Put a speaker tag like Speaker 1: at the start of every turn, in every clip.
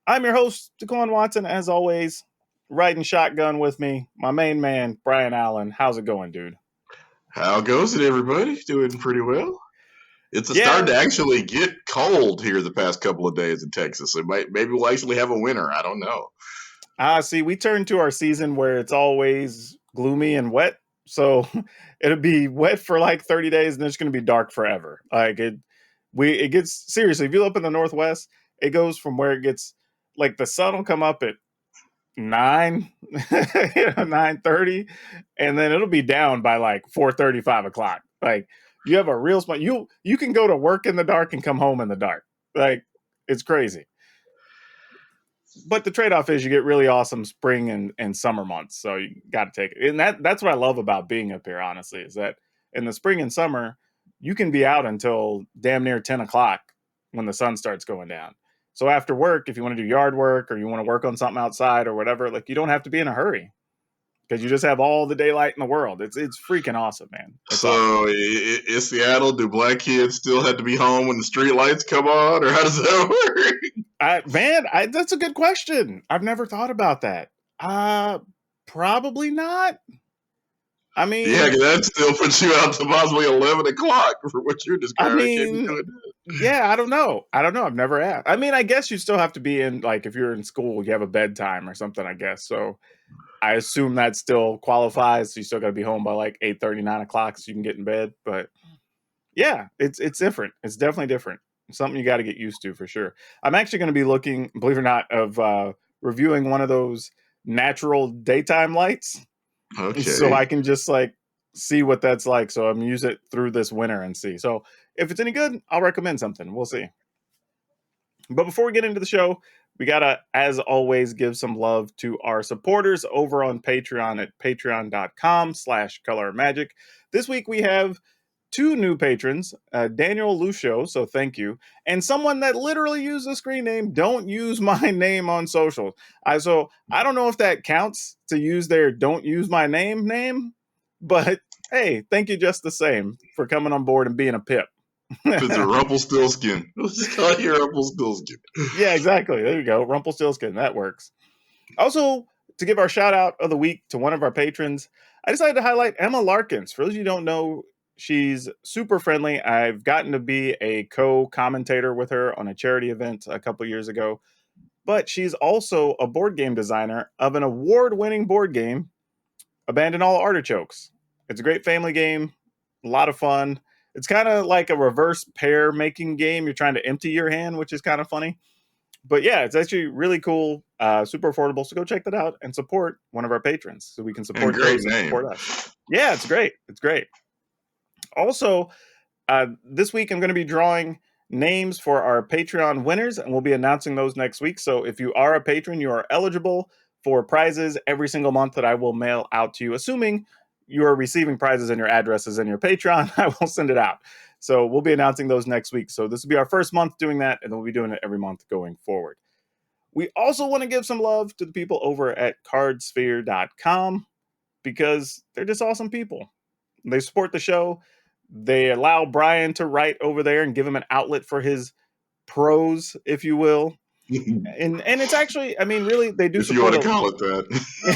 Speaker 1: I'm your host, Daquan Watson, as always, riding shotgun with me, my main man, Brian Allen. How's it going, dude?
Speaker 2: How goes it, everybody? Doing pretty well. It's starting
Speaker 1: Yeah,
Speaker 2: to actually get cold here the past couple of days in Texas. So maybe we'll actually have a winter. I don't know.
Speaker 1: see, we turned to our season where it's always gloomy and wet. So it'll be wet for like 30 days and then it's going to be dark forever. It gets seriously. If you look up in the Northwest, it goes from where it gets like the sun will come up at 9 9:30, and then it'll be down by like 4:30, 5 o'clock. Like you have a real spot. You can go to work in the dark and come home in the dark. Like it's crazy. But the trade-off is you get really awesome spring and summer months. So you got to take it. And that's what I love about being up here, honestly, is that in the spring and summer, you can be out until damn near 10 o'clock when the sun starts going down. So after work, if you want to do yard work or you want to work on something outside or whatever, like you don't have to be in a hurry because you just have all the daylight in the world. It's freaking awesome, man. It's awesome.
Speaker 2: In Seattle, do black kids still have to be home when the street lights come on, or how does that
Speaker 1: work? That's a good question. I've never thought about that. Probably not. I mean,
Speaker 2: yeah, that still puts you out to possibly 11 o'clock for what you're describing.
Speaker 1: Yeah, I don't know. I've never asked. I mean, I guess you still have to be in, like, if you're in school, you have a bedtime or something, I guess. So I assume that still qualifies. So you still got to be home by like 8:30, 9 o'clock so you can get in bed. But yeah, it's different. It's definitely different. Something you got to get used to for sure. I'm actually going to be looking, believe it or not, of reviewing one of those natural daytime lights.
Speaker 2: Okay.
Speaker 1: So I can just like see what that's like. So I'm use it through this winter and see. So if it's any good, I'll recommend something. We'll see. But before we get into the show, we gotta, as always, give some love to our supporters over on Patreon at patreon.com/colormagic. This week we have two new patrons, Daniel Lucio, so thank you, and someone that literally used the screen name, don't use my name on social. So I don't know if that counts to use their don't use my name, but hey, thank you just the same for coming on board and being a pip.
Speaker 2: It's a Rumpelstiltskin. Let's just call you Rumpelstiltskin.
Speaker 1: Yeah, exactly. There you go. Rumpelstiltskin. That works. Also, to give our shout out of the week to one of our patrons, I decided to highlight Emma Larkins. For those of you who don't know, she's super friendly. I've gotten to be a co-commentator with her on a charity event a couple years ago. But she's also a board game designer of an award-winning board game, Abandon All Artichokes. It's a great family game, a lot of fun. It's kind of like a reverse pair making game. You're trying to empty your hand, which is kind of funny. But yeah, it's actually really cool, super affordable. So go check that out and support one of our patrons so we can support those that support us. Yeah, it's great. It's great. Also, this week I'm going to be drawing names for our Patreon winners, and we'll be announcing those next week. So if you are a patron, you are eligible for prizes every single month that I will mail out to you, assuming you are receiving prizes and your addresses in your Patreon. I will send it out. So we'll be announcing those next week. So this will be our first month doing that, and then we'll be doing it every month going forward. We also want to give some love to the people over at Cardsphere.com because they're just awesome people. They support the show. They allow Brian to write over there and give him an outlet for his prose, if you will. And it's actually, I mean, really, they do
Speaker 2: if
Speaker 1: support.
Speaker 2: You want to call it that.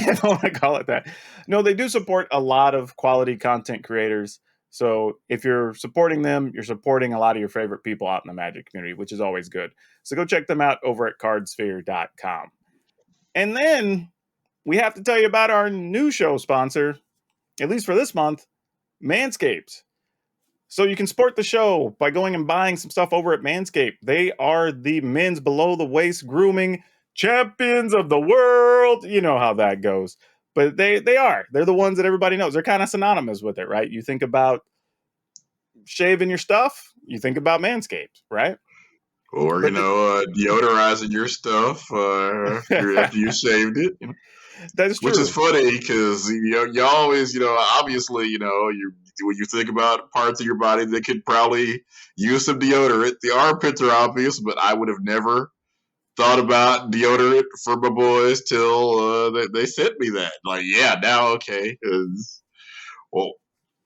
Speaker 1: I don't want to call it that. No, they do support a lot of quality content creators. So if you're supporting them, you're supporting a lot of your favorite people out in the Magic community, which is always good. So go check them out over at cardsphere.com. And then we have to tell you about our new show sponsor, at least for this month, Manscaped. So you can support the show by going and buying some stuff over at Manscaped. They are the men's below the waist grooming champions of the world. You know how that goes. But they're the ones that everybody knows. They're kind of synonymous with it, right? You think about shaving your stuff, you think about Manscaped, right?
Speaker 2: Or, deodorizing your stuff after you shaved it.
Speaker 1: That's true.
Speaker 2: Which is funny because you always, obviously, when you think about parts of your body that could probably use some deodorant, the armpits are obvious, but I would have never thought about deodorant for my boys till they sent me that. Like, yeah, now okay. Well,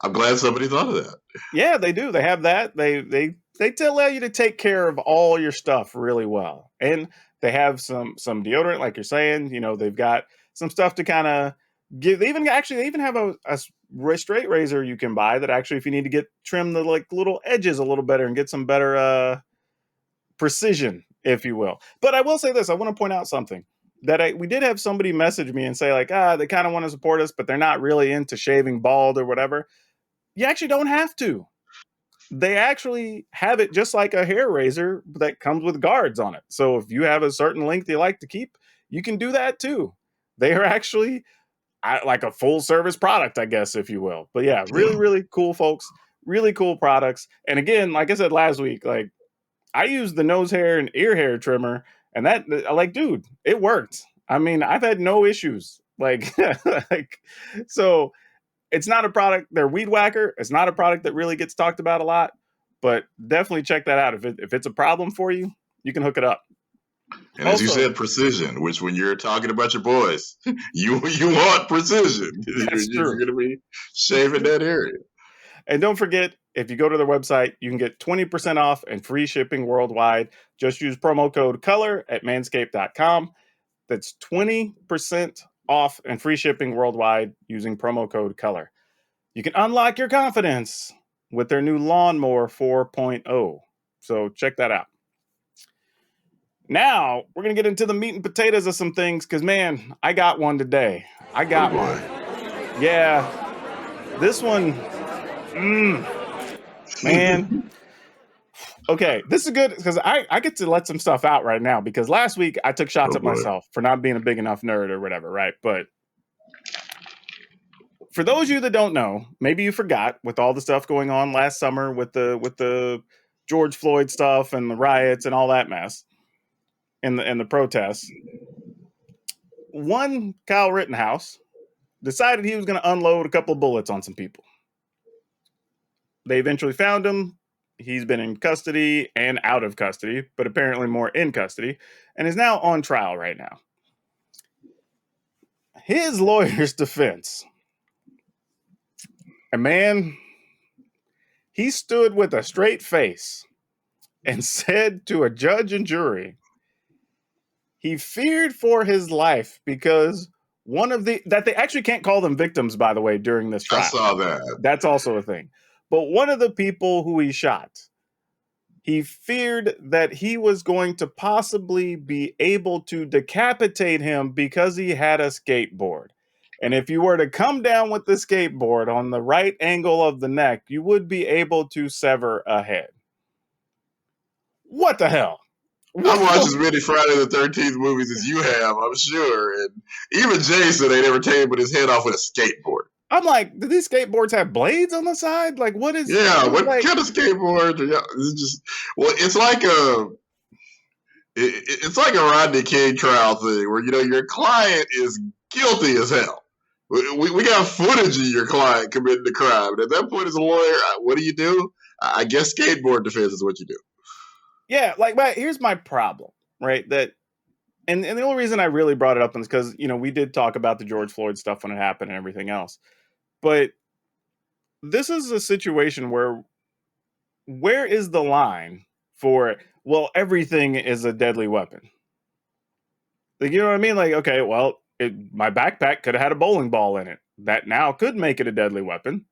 Speaker 2: I'm glad somebody thought of that.
Speaker 1: Yeah, they do. They have that. They allow you to take care of all your stuff really well. And They have some deodorant, like you're saying. They've got some stuff to kind of give. They even have a straight razor you can buy that actually, if you need to trim the like little edges a little better and get some better precision, if you will. But I will say this: I want to point out something that we did have somebody message me and say like, they kind of want to support us, but they're not really into shaving bald or whatever. You actually don't have to. They actually have it just like a hair razor that comes with guards on it. So if you have a certain length you like to keep, you can do that too. They are actually like a full service product, I guess, if you will. But yeah, really, really cool folks, really cool products. And again, like I said last week, like I used the nose hair and ear hair trimmer, and that, like, dude, it worked. I mean, I've had no issues. Like, so it's not a product. They're weed whacker. It's not a product that really gets talked about a lot, but definitely check that out. If it's a problem for you, you can hook it up.
Speaker 2: And as you said, precision, which when you're talking about your boys, you want precision. You're going to be shaving that area.
Speaker 1: And don't forget, if you go to their website, you can get 20% off and free shipping worldwide. Just use promo code COLOR at manscape.com. That's 20% off and free shipping worldwide using promo code COLOR. You can unlock your confidence with their new Lawnmower 4.0. So check that out. Now, we're going to get into the meat and potatoes of some things because, man, I got one today. I got one. Yeah. This one, man. Okay, this is good because I get to let some stuff out right now because last week I took shots at myself for not being a big enough nerd or whatever, right? But for those of you that don't know, maybe you forgot with all the stuff going on last summer with the George Floyd stuff and the riots and all that mess and the protests. One Kyle Rittenhouse decided he was going to unload a couple of bullets on some people. They eventually found him. He's been in custody and out of custody, but apparently more in custody, and is now on trial right now. His lawyer's defense. And man, he stood with a straight face and said to a judge and jury, he feared for his life because that they actually can't call them victims, by the way, during this trial.
Speaker 2: I saw that.
Speaker 1: That's also a thing. But one of the people who he shot, he feared that he was going to possibly be able to decapitate him because he had a skateboard. And if you were to come down with the skateboard on the right angle of the neck, you would be able to sever a head. What the hell?
Speaker 2: I've watched as many Friday the 13th movies as you have, I'm sure. And even Jason ain't ever taken his head off with a skateboard.
Speaker 1: I'm like, do these skateboards have blades on the side? Like, what is?
Speaker 2: Yeah, what kind of skateboard? It's just, well, it's like a Rodney King trial thing where your client is guilty as hell. We got footage of your client committing the crime. And at that point, as a lawyer, what do? I guess skateboard defense is what you do.
Speaker 1: Yeah, like, here's my problem, right? And the only reason I really brought it up is because, we did talk about the George Floyd stuff when it happened and everything else. But this is a situation where is the line for, well, everything is a deadly weapon? Like, you know what I mean? Like, okay, well, my backpack could have had a bowling ball in it. That now could make it a deadly weapon.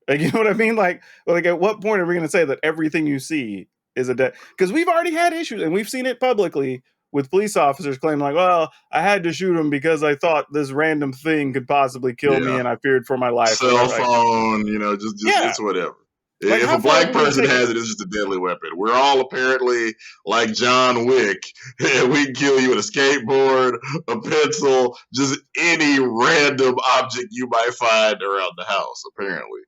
Speaker 1: Like, you know what I mean? Like at what point are we going to say that everything you see is because we've already had issues and we've seen it publicly with police officers claiming like, well, I had to shoot him because I thought this random thing could possibly kill me and I feared for my life.
Speaker 2: Cell phone, just whatever. Like, if a black person has it, it's just a deadly weapon. We're all apparently like John Wick. We can kill you with a skateboard, a pencil, just any random object you might find around the house, apparently.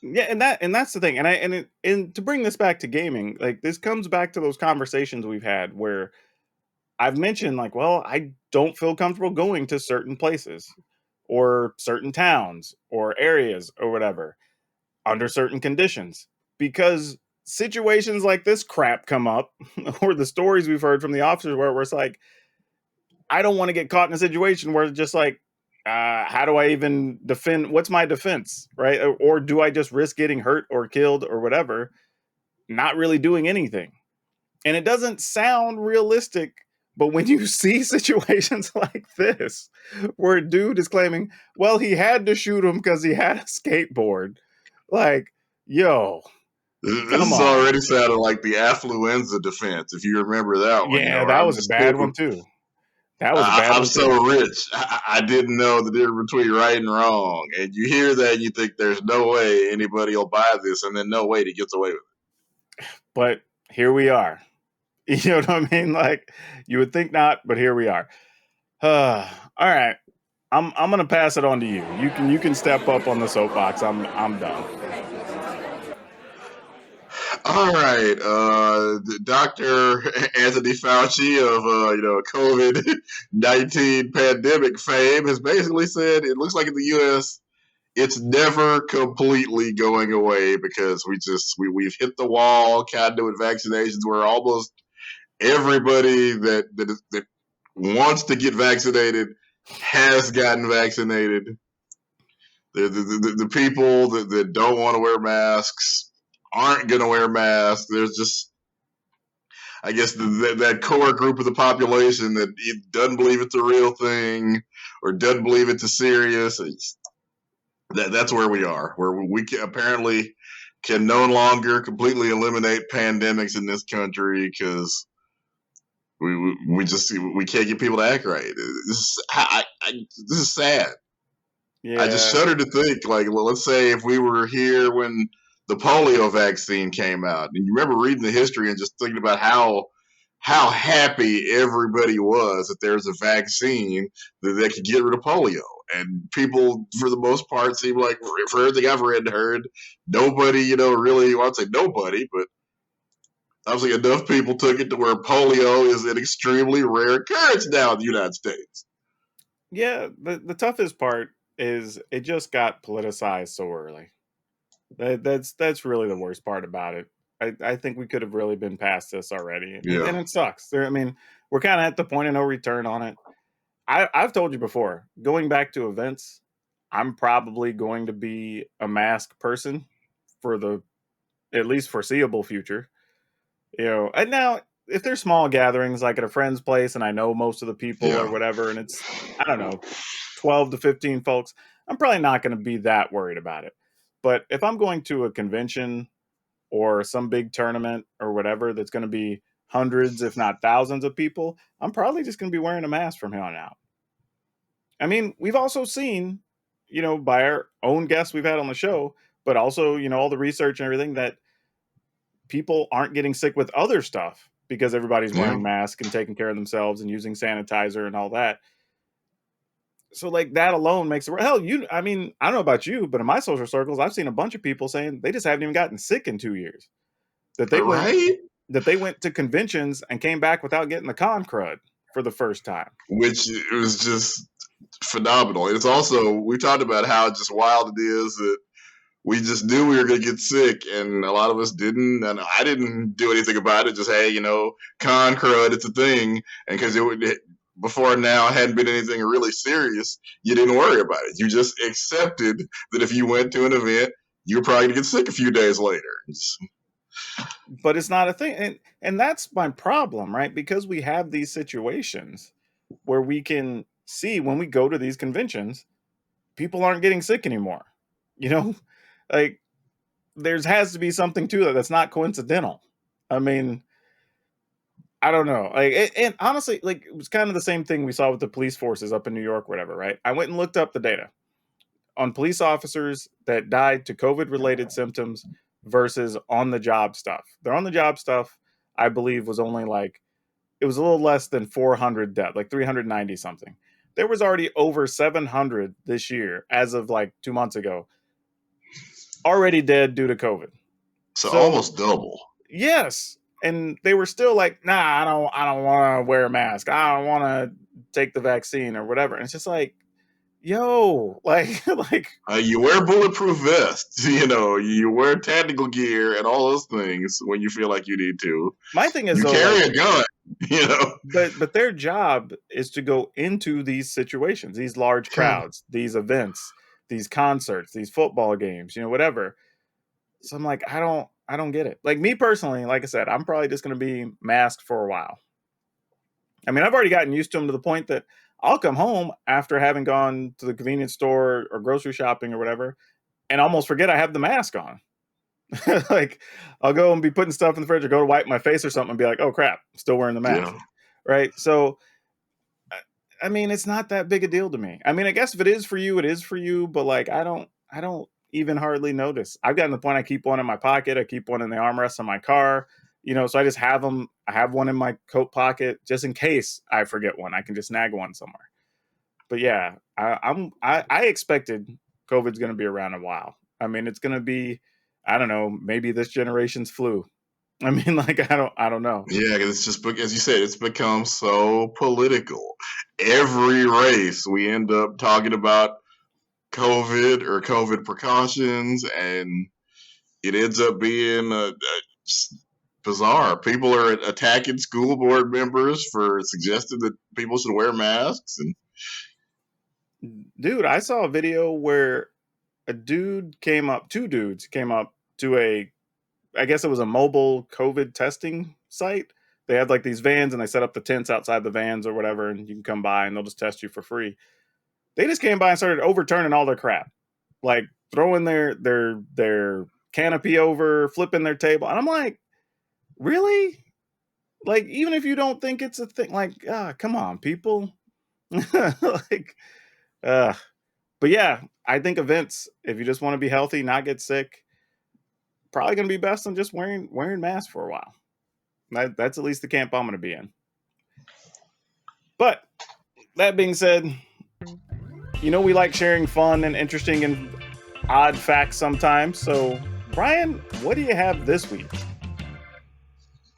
Speaker 1: Yeah, and that's the thing. And to bring this back to gaming, like this comes back to those conversations we've had where I've mentioned like, well, I don't feel comfortable going to certain places or certain towns or areas or whatever under certain conditions because situations like this crap come up or the stories we've heard from the officers where it's like, I don't want to get caught in a situation where it's just like, how do I even defend? What's my defense, right? Or do I just risk getting hurt or killed or whatever, not really doing anything? And it doesn't sound realistic But when you see situations like this, where a dude is claiming, well, he had to shoot him because he had a skateboard, like, yo,
Speaker 2: This
Speaker 1: come
Speaker 2: is
Speaker 1: on.
Speaker 2: already sounding like the affluenza defense, if you remember that one.
Speaker 1: Yeah,
Speaker 2: Where
Speaker 1: that
Speaker 2: I'm
Speaker 1: was a
Speaker 2: just
Speaker 1: bad one too. That was a bad
Speaker 2: I'm
Speaker 1: one too.
Speaker 2: so rich. I didn't know the difference between right and wrong. And you hear that and you think there's no way anybody will buy this, and then no way he gets away with it.
Speaker 1: But here we are. You know what I mean? Like, you would think not, but here we are. All right. I'm gonna pass it on to you. You can step up on the soapbox. I'm done.
Speaker 2: All right, Dr. Anthony Fauci of COVID-19 pandemic fame has basically said it looks like in the U.S. it's never completely going away because we've hit the wall kind of with vaccinations where almost everybody that wants to get vaccinated has gotten vaccinated. The people that don't want to wear masks aren't going to wear masks. There's just, I guess, that core group of the population that doesn't believe it's a real thing or doesn't believe it's a serious. That's where we are, where we apparently can no longer completely eliminate pandemics in this country because we can't get people to act right. This is sad.
Speaker 1: Yeah.
Speaker 2: I just shudder to think, like, let's say if we were here when the polio vaccine came out, and you remember reading the history and just thinking about how happy everybody was that there's a vaccine that could get rid of polio. And people, for the most part, seem like, for everything I've read and heard, nobody, really, well, I'd say nobody, but obviously enough people took it to where polio is an extremely rare occurrence now in the United States.
Speaker 1: Yeah, the toughest part is it just got politicized so early. That's really the worst part about it. I think we could have really been past this already, and it sucks. I mean, we're kind of at the point of no return on it. I've told you before, going back to events, I'm probably going to be a mask person for the at least foreseeable future. And now if there's small gatherings like at a friend's place and I know most of the people or whatever, and it's, I don't know, 12 to 15 folks, I'm probably not going to be that worried about it. But if I'm going to a convention or some big tournament or whatever that's going to be hundreds, if not thousands of people, I'm probably just going to be wearing a mask from here on out. I mean, we've also seen, by our own guests we've had on the show, but also, all the research and everything that people aren't getting sick with other stuff because everybody's wearing masks and taking care of themselves and using sanitizer and all that. So like that alone makes it hell. I mean, I don't know about you, but in my social circles, I've seen a bunch of people saying they just haven't even gotten sick in 2 years. That they went to conventions and came back without getting the con crud for the first time.
Speaker 2: Which was just phenomenal. It's also, we talked about how just wild it is that we just knew we were going to get sick, and a lot of us didn't, and I didn't do anything about it. Just, hey, con crud, it's a thing, and because before now hadn't been anything really serious, you didn't worry about it. You just accepted that if you went to an event, you were probably going to get sick a few days later.
Speaker 1: But it's not a thing, and that's my problem, right? Because we have these situations where we can see when we go to these conventions, people aren't getting sick anymore. Like there has to be something to that that's not coincidental. I mean, I don't know. Like, and honestly, like it was kind of the same thing we saw with the police forces up in New York, whatever, right? I went and looked up the data on police officers that died to COVID-related symptoms versus on the job stuff. Their on the job stuff, I believe, was only like it was a little less than 400 deaths, like 390 something. There was already over 700 this year, as of like 2 months ago, already dead due to COVID.
Speaker 2: So almost double.
Speaker 1: Yes. And they were still like, nah, I don't want to wear a mask. I don't want to take the vaccine or whatever. And it's just like, yo,
Speaker 2: you wear bulletproof vests, you wear tactical gear and all those things when you feel like you need to.
Speaker 1: My thing is,
Speaker 2: you carry a gun,
Speaker 1: But their job is to go into these situations, these large crowds, these events, these concerts, these football games, whatever. So I'm like, I don't get it. Like me personally, like I said, I'm probably just going to be masked for a while. I mean, I've already gotten used to them to the point that I'll come home after having gone to the convenience store or grocery shopping or whatever, and almost forget I have the mask on. Like, I'll go and be putting stuff in the fridge or go to wipe my face or something and be like, oh crap, I'm still wearing the mask.
Speaker 2: Yeah.
Speaker 1: Right. So, I mean, it's not that big a deal to me. I mean, I guess if it is for you, it is for you, but like, I don't even hardly notice. I've gotten to the point I keep one in my pocket. I keep one in the armrest of my car, so I just have them. I have one in my coat pocket just in case I forget one. I can just snag one somewhere. But yeah, I expected COVID's going to be around a while. I mean, it's going to be, I don't know, maybe this generation's flu. I mean, like, I don't know.
Speaker 2: Yeah, because it's just, as you said, it's become so political. Every race, we end up talking about COVID or COVID precautions, and it ends up being bizarre. People are attacking school board members for suggesting that people should wear masks. And
Speaker 1: dude, I saw a video where two dudes came up to I guess it was a mobile COVID testing site. They had like these vans and they set up the tents outside the vans or whatever, and you can come by and they'll just test you for free. They just came by and started overturning all their crap, like throwing their canopy over, flipping their table. And I'm like, really? Like, even if you don't think it's a thing, like, come on, people. Like, but yeah, I think events, if you just want to be healthy, not get sick, probably going to be best on just wearing masks for a while. That's at least the camp I'm going to be in. But that being said, we like sharing fun and interesting and odd facts sometimes. So, Brian, what do you have this week?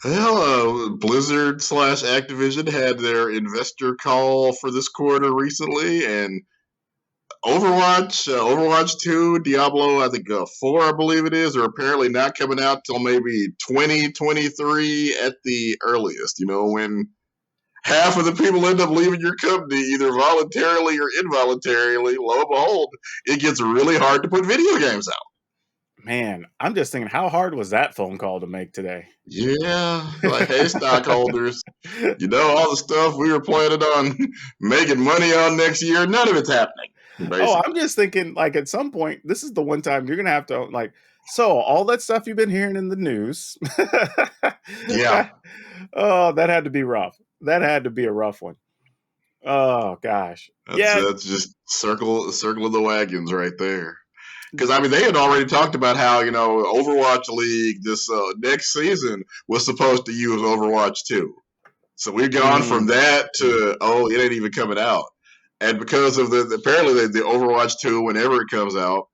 Speaker 2: Well, Blizzard / Activision had their investor call for this quarter recently, and Overwatch 2, Diablo, I think 4, I believe it is, are apparently not coming out till maybe 2023 at the earliest. When half of the people end up leaving your company, either voluntarily or involuntarily, lo and behold, it gets really hard to put video games out.
Speaker 1: Man, I'm just thinking, how hard was that phone call to make today?
Speaker 2: Yeah, like, hey, stockholders, all the stuff we were planning on making money on next year, none of it's happening. Basically.
Speaker 1: Oh, I'm just thinking, like, at some point, this is the one time you're going to have to, like, so all that stuff you've been hearing in the news.
Speaker 2: Yeah.
Speaker 1: Oh, that had to be rough. That had to be a rough one. Oh, gosh.
Speaker 2: That's just circle of the wagons right there. Because, I mean, they had already talked about how, Overwatch League this next season was supposed to use Overwatch 2. So we've gone from that to, it ain't even coming out. And because of apparently the Overwatch 2, whenever it comes out,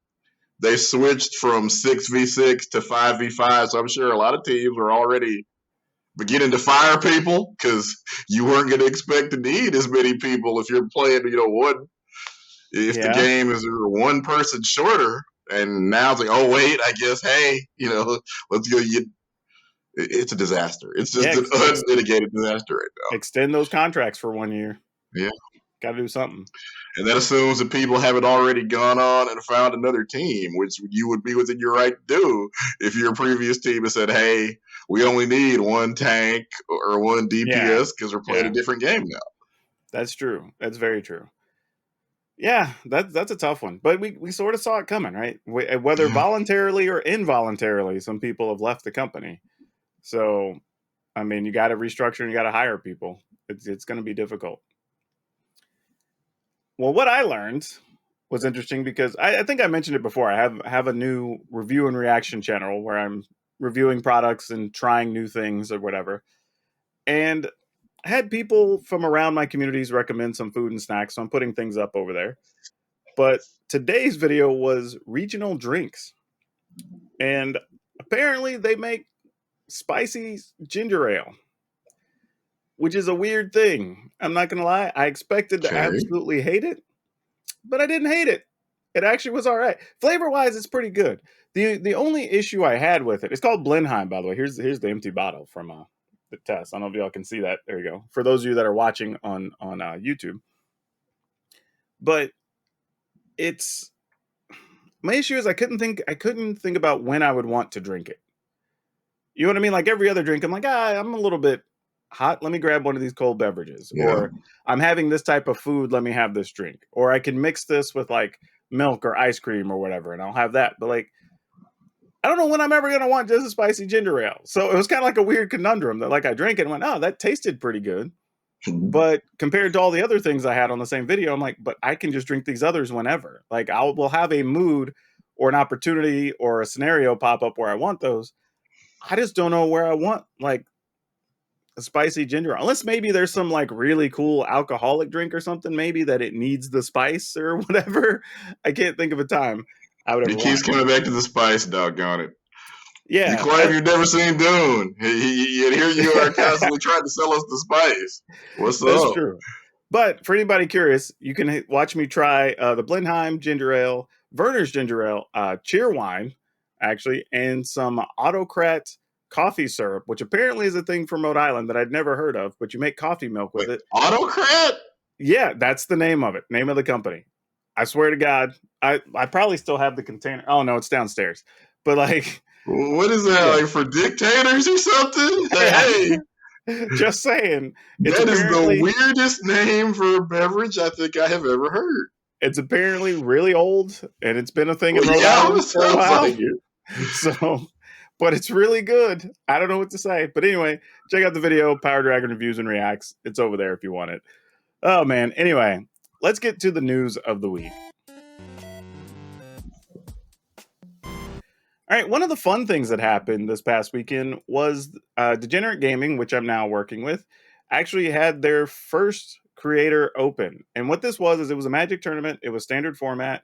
Speaker 2: they switched from 6v6 to 5v5. So I'm sure a lot of teams are already beginning to fire people because you weren't going to expect to need as many people if you're playing, one. If the game is one person shorter, and now it's like, oh wait, I guess, hey, let's go. It's a disaster. It's just an unmitigated disaster right now.
Speaker 1: Extend those contracts for 1 year.
Speaker 2: Yeah.
Speaker 1: Got to do something.
Speaker 2: And that assumes that people haven't already gone on and found another team, which you would be within your right to do if your previous team has said, hey, we only need one tank or one DPS because we're playing a different game now.
Speaker 1: That's true. That's very true. Yeah, that's a tough one. But we sort of saw it coming, right? Whether voluntarily or involuntarily, some people have left the company. So, I mean, you got to restructure and you got to hire people. It's going to be difficult. Well, what I learned was interesting because I think I mentioned it before. I have a new review and reaction channel where I'm reviewing products and trying new things or whatever. And I had people from around my communities recommend some food and snacks, so I'm putting things up over there. But today's video was regional drinks. And apparently they make spicy ginger ale, which is a weird thing. I'm not going to lie. I expected to absolutely hate it, but I didn't hate it. It actually was all right. Flavor-wise, it's pretty good. The only issue I had with it, it's called Blenheim, by the way. Here's the empty bottle from the test. I don't know if y'all can see that. There you go. For those of you that are watching on YouTube. But my issue is I couldn't think about when I would want to drink it. You know what I mean? Like every other drink, I'm like, I'm a little bit hot, let me grab one of these cold beverages.
Speaker 2: Yeah.
Speaker 1: Or I'm having this type of food, let me have this drink. Or I can mix this with like milk or ice cream or whatever, and I'll have that. But like, I don't know when I'm ever going to want just a spicy ginger ale. So it was kind of like a weird conundrum that like I drank it and went, oh, that tasted pretty good. But compared to all the other things I had on the same video, I'm like, but I can just drink these others whenever. Like will have a mood or an opportunity or a scenario pop up where I want those. I just don't know where I want like a spicy ginger, unless maybe there's some like really cool alcoholic drink or something, maybe that it needs the spice or whatever. I can't think of a time I would ever
Speaker 2: He keeps
Speaker 1: want it.
Speaker 2: coming back to the spice, doggone it. You
Speaker 1: Yeah,
Speaker 2: claim you've never seen Dune. And here you are constantly trying to sell us the spice. What's
Speaker 1: that's
Speaker 2: up?
Speaker 1: true. But for anybody curious, you can watch me try the Blenheim ginger ale, Werner's ginger ale, Cheerwine, actually, and some Autocrat coffee syrup, which apparently is a thing from Rhode Island that I'd never heard of, but you make coffee milk with
Speaker 2: Wait,
Speaker 1: it.
Speaker 2: Autocrat?
Speaker 1: Yeah, that's the name of it, name of the company. I swear to God, I probably still have the container. Oh, no, it's downstairs. But like,
Speaker 2: What is that,
Speaker 1: yeah.
Speaker 2: like for dictators or something?
Speaker 1: Yeah.
Speaker 2: Hey,
Speaker 1: Just saying. It's
Speaker 2: that is
Speaker 1: apparently
Speaker 2: the weirdest name for a beverage I think I have ever heard.
Speaker 1: it's apparently really old, and it's been a thing in Rhode
Speaker 2: Yeah,
Speaker 1: Island
Speaker 2: it
Speaker 1: for a
Speaker 2: sounds
Speaker 1: while.
Speaker 2: like it.
Speaker 1: So, but it's really good. I don't know what to say. But anyway, check out the video, PowrDragn Reviews and Reacts. It's over there if you want it. Oh, man. Anyway, let's get to the news of the week. All right, one of the fun things that happened this past weekend was Degenerate Gaming, which I'm now working with, actually had their first Creator Open. And what this was is it was a Magic tournament. It was standard format.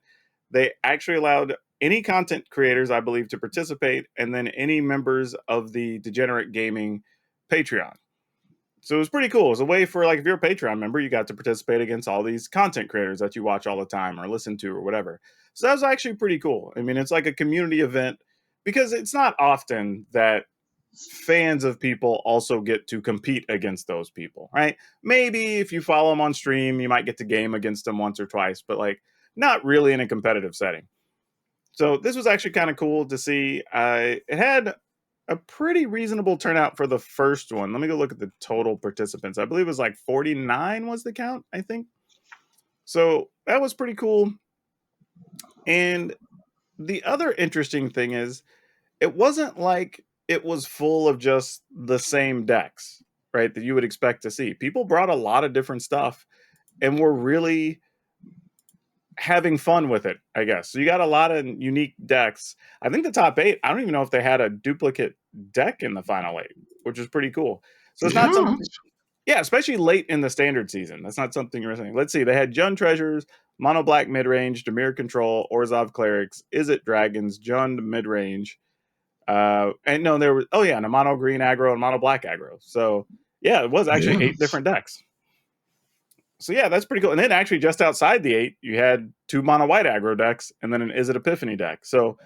Speaker 1: They actually allowed any content creators, I believe, to participate, and then any members of the Degenerate Gaming Patreon. So it was pretty cool. It was a way for, like, if you're a Patreon member, you got to participate against all these content creators that you watch all the time or listen to or whatever. So that was actually pretty cool. I mean, it's like a community event because it's not often that fans of people also get to compete against those people, right? Maybe if you follow them on stream, you might get to game against them once or twice, but like not really in a competitive setting. So this was actually kind of cool to see. It had a pretty reasonable turnout for the first one. Let me go look at the total participants. I believe it was like 49 was the count, I think. So that was pretty cool. And the other interesting thing is it wasn't like it was full of just the same decks, right? That you would expect to see. People brought a lot of different stuff and were really having fun with it, I guess. So you got a lot of unique decks. I think the top 8, I don't even know if they had a duplicate deck in the final 8, which is pretty cool. So it's not something, yeah, especially late in the standard season. That's not something you're saying. Let's see. They had Jund Treasures, Mono Black Midrange, Dimir Control, Orzhov Clerics, Izzet Dragons, Jund Midrange. And no, there was, oh yeah, and a Mono Green aggro and Mono Black aggro. So yeah, it was actually 8 different decks. So yeah, that's pretty cool. And then actually just outside the 8, you had 2 Mono White aggro decks and then an Izzet Epiphany deck. So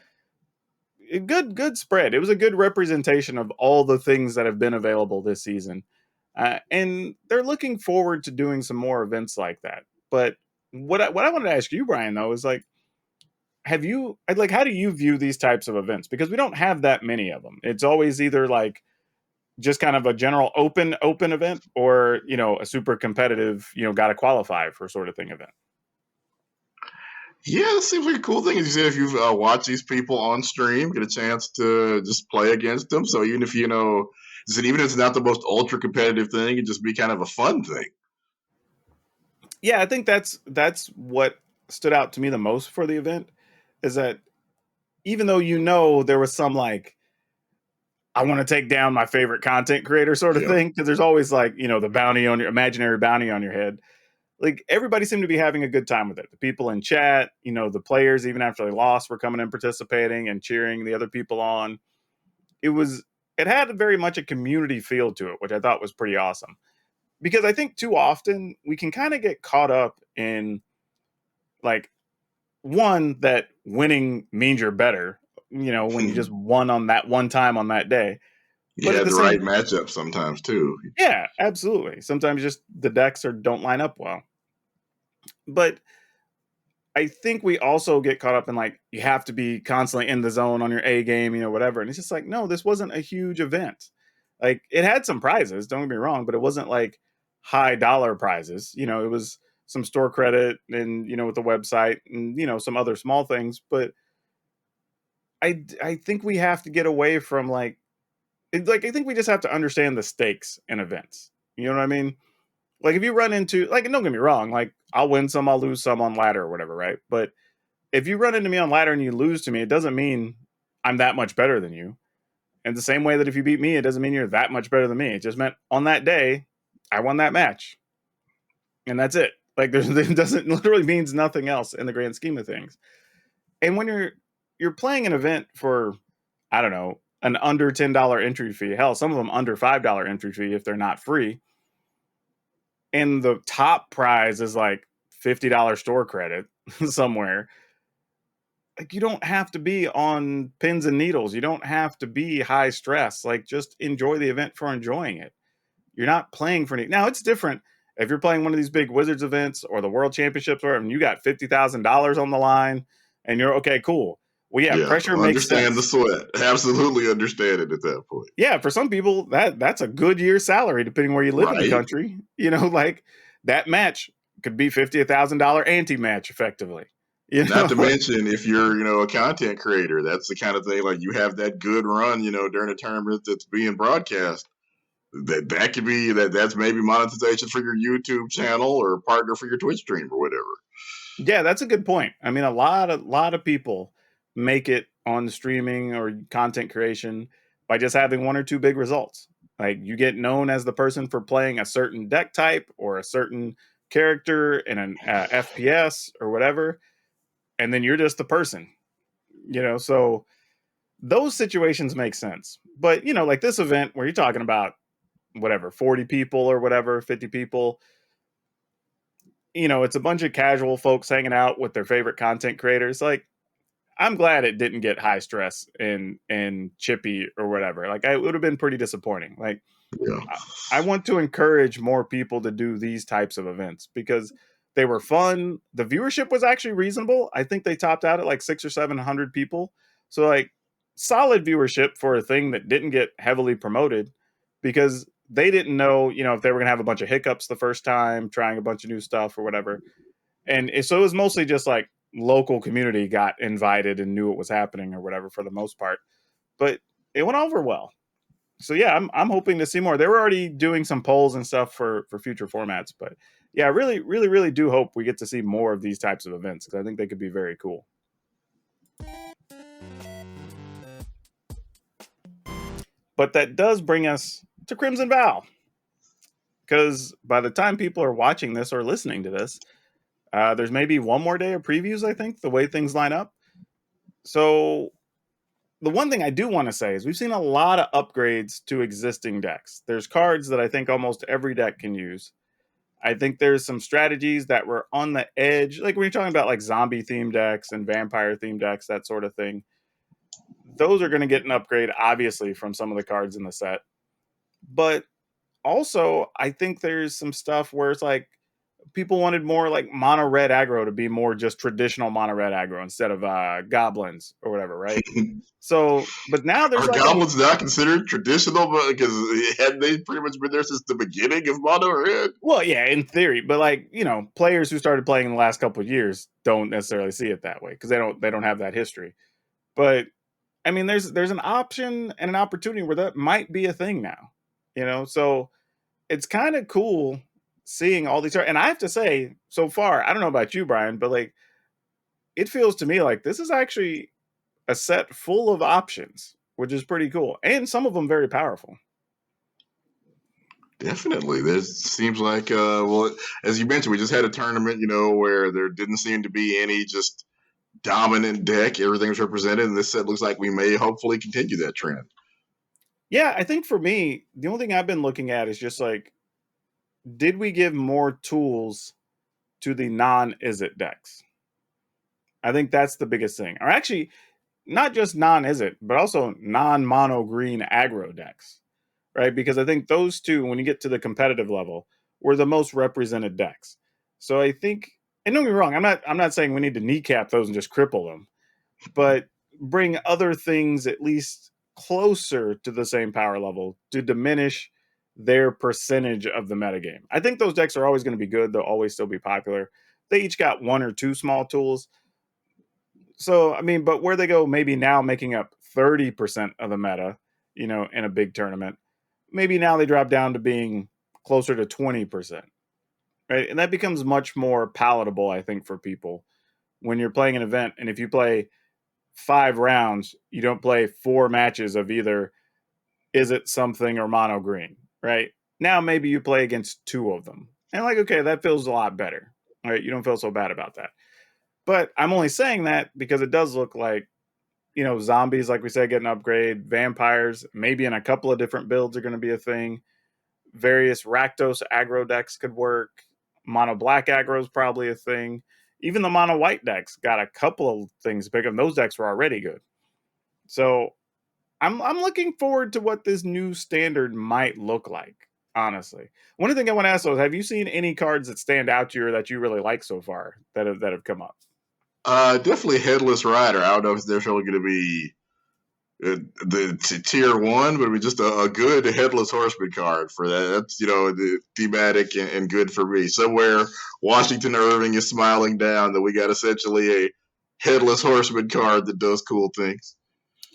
Speaker 1: a good spread. It was a good representation of all the things that have been available this season. And they're looking forward to doing some more events like that. But what I wanted to ask you, Brian, though, is like, how do you view these types of events? Because we don't have that many of them. It's always either like just kind of a general open event or, a super competitive, got to qualify for sort of thing event.
Speaker 2: Yeah, it seems like a cool thing. As you said, if you've watched these people on stream, get a chance to just play against them. So even if even if it's not the most ultra competitive thing, it just be kind of a fun thing.
Speaker 1: Yeah, I think that's what stood out to me the most for the event is that even though there was some like I want to take down my favorite content creator sort of thing, because there's always like the bounty on your imaginary bounty on your head. Like everybody seemed to be having a good time with it. The people in chat, the players, even after they lost, were coming and participating and cheering the other people on. It had very much a community feel to it, which I thought was pretty awesome. Because I think too often we can kind of get caught up in like one that winning means you're better, when you just won on that one time on that day.
Speaker 2: You had the right matchup sometimes too.
Speaker 1: Yeah, absolutely. Sometimes just the decks don't line up well. But I think we also get caught up in like you have to be constantly in the zone on your A game, whatever. And it's just like, no, this wasn't a huge event. Like, it had some prizes, don't get me wrong, but it wasn't like high dollar prizes. You know, it was some store credit and, you know, with the website and, you know, some other small things. But I think we have to get away from like, I think we just have to understand the stakes in events. You know what I mean? Like, if you run into, like, and don't get me wrong, like, I'll win some, I'll lose some on ladder or whatever, right? But if you run into me on ladder and you lose to me, it doesn't mean I'm that much better than you. And the same way that if you beat me, it doesn't mean you're that much better than me. It just meant on that day, I won that match. And that's it. Like, it doesn't literally means nothing else in the grand scheme of things. And when you're playing an event for, I don't know, an under $10 entry fee, hell, some of them under $5 entry fee if they're not free, and the top prize is like $50 store credit somewhere. Like, you don't have to be on pins and needles. You don't have to be high stress. Like, just enjoy the event for enjoying it. You're not playing for any. Now, it's different if you're playing one of these big Wizards events or the World Championships, or and you got $50,000 on the line, and you're okay, cool. Well, yeah,
Speaker 2: Yeah,
Speaker 1: pressure makes
Speaker 2: understand the
Speaker 1: sense.
Speaker 2: sweat. Absolutely understand it at that point.
Speaker 1: Yeah, for some people, that's a good year's salary, depending where you live in the
Speaker 2: Right.
Speaker 1: country. You know, like that match could be $50,000 anti match effectively. You know,
Speaker 2: Not to mention, if you're, a content creator, that's the kind of thing, like, you have that good run, during a tournament that's being broadcast. That could be that's maybe monetization for your YouTube channel or partner for your Twitch stream or whatever.
Speaker 1: yeah, that's a good point. I mean, a lot of people make it on streaming or content creation by just having one or two big results. Like, you get known as the person for playing a certain deck type or a certain character in an FPS or whatever, and then you're just the person. You know, so those situations make sense. But, you know, like this event where you're talking about whatever, 40 people or whatever, 50 people, you know, it's a bunch of casual folks hanging out with their favorite content creators. Like, I'm glad it didn't get high stress and chippy or whatever. Like, it would have been pretty disappointing. Like,
Speaker 2: Yeah.
Speaker 1: I want to encourage more people to do these types of events because they were fun. The viewership was actually reasonable. I think they topped out at like 600 or 700 people. So, like, solid viewership for a thing that didn't get heavily promoted because they didn't know, you know, if they were going to have a bunch of hiccups the first time, trying a bunch of new stuff or whatever. And so it was mostly just like local community got invited and knew what was happening or whatever for the most part. But it went over well. So yeah, I'm hoping to see more. They were already doing some polls and stuff for future formats, but yeah, I really do hope we get to see more of these types of events because I think they could be very cool. But that does bring us to Crimson Vow, because by the time people are watching this or listening to this, there's maybe one more day of previews. I think the way things line up. So the one thing I do want to say is we've seen a lot of upgrades to existing decks. There's cards that I think almost every deck can use. I think there's some strategies that were on the edge, like when you're talking about like zombie themed decks and vampire themed decks, that sort of thing. Those are going to get an upgrade, obviously, from some of the cards in the set. But also, I think there's some stuff where it's like people wanted more like mono red aggro to be more just traditional mono red aggro instead of goblins or whatever, right? So, but now there's
Speaker 2: Are
Speaker 1: like
Speaker 2: goblins not considered traditional? Because had they pretty much been there since the beginning of Mono Red?
Speaker 1: well, yeah, in theory, but like, you know, players who started playing in the last couple of years don't necessarily see it that way because they don't have that history. But I mean, there's an option and an opportunity where that might be a thing now, you know. So it's kind of cool seeing all these. And I have to say, so far, I don't know about you, Brian, but like, it feels to me like this is actually a set full of options, which is pretty cool, and some of them very powerful.
Speaker 2: Definitely. There seems like, well, as you mentioned, we just had a tournament, where there didn't seem to be any just dominant deck. Everything was represented, and this set looks like we may hopefully continue that trend.
Speaker 1: Yeah, I think for me, the only thing I've been looking at is just like, did we give more tools to the non-Izzet decks? I think that's the biggest thing. Or actually, not just non-Izzet, but also non-mono green aggro decks, right? Because I think those two, when you get to the competitive level, were the most represented decks. So I think, and don't get me wrong, I'm not saying we need to kneecap those and just cripple them, but bring other things at least closer to the same power level to diminish their percentage of the metagame. I think those decks are always going to be good. They'll always still be popular. They each got one or two small tools. So, I mean, but where they go maybe now making up 30% of the meta, you know, in a big tournament, maybe now they drop down to being closer to 20%, right? And that becomes much more palatable, I think, for people when you're playing an event. And if you play 5 rounds, you don't play 4 matches of either Is It Something or Mono Green, right? Now maybe you play against 2 of them. And like, okay, that feels a lot better, right? You don't feel so bad about that. But I'm only saying that because it does look like, you know, zombies, like we said, get an upgrade. Vampires, maybe in a couple of different builds, are going to be a thing. Various Rakdos aggro decks could work. Mono black aggro is probably a thing. Even the mono white decks got a couple of things to pick up. Those decks were already good. So I'm looking forward to what this new standard might look like, honestly. One thing I want to ask though is, have you seen any cards that stand out to you or that you really like so far that have come up?
Speaker 2: Definitely Headless Rider. I don't know if there's really going to be the tier 1, but it was just a good Headless Horseman card for that. That's, you know, the thematic and good for me. Somewhere Washington Irving is smiling down that we got essentially a Headless Horseman card that does cool things.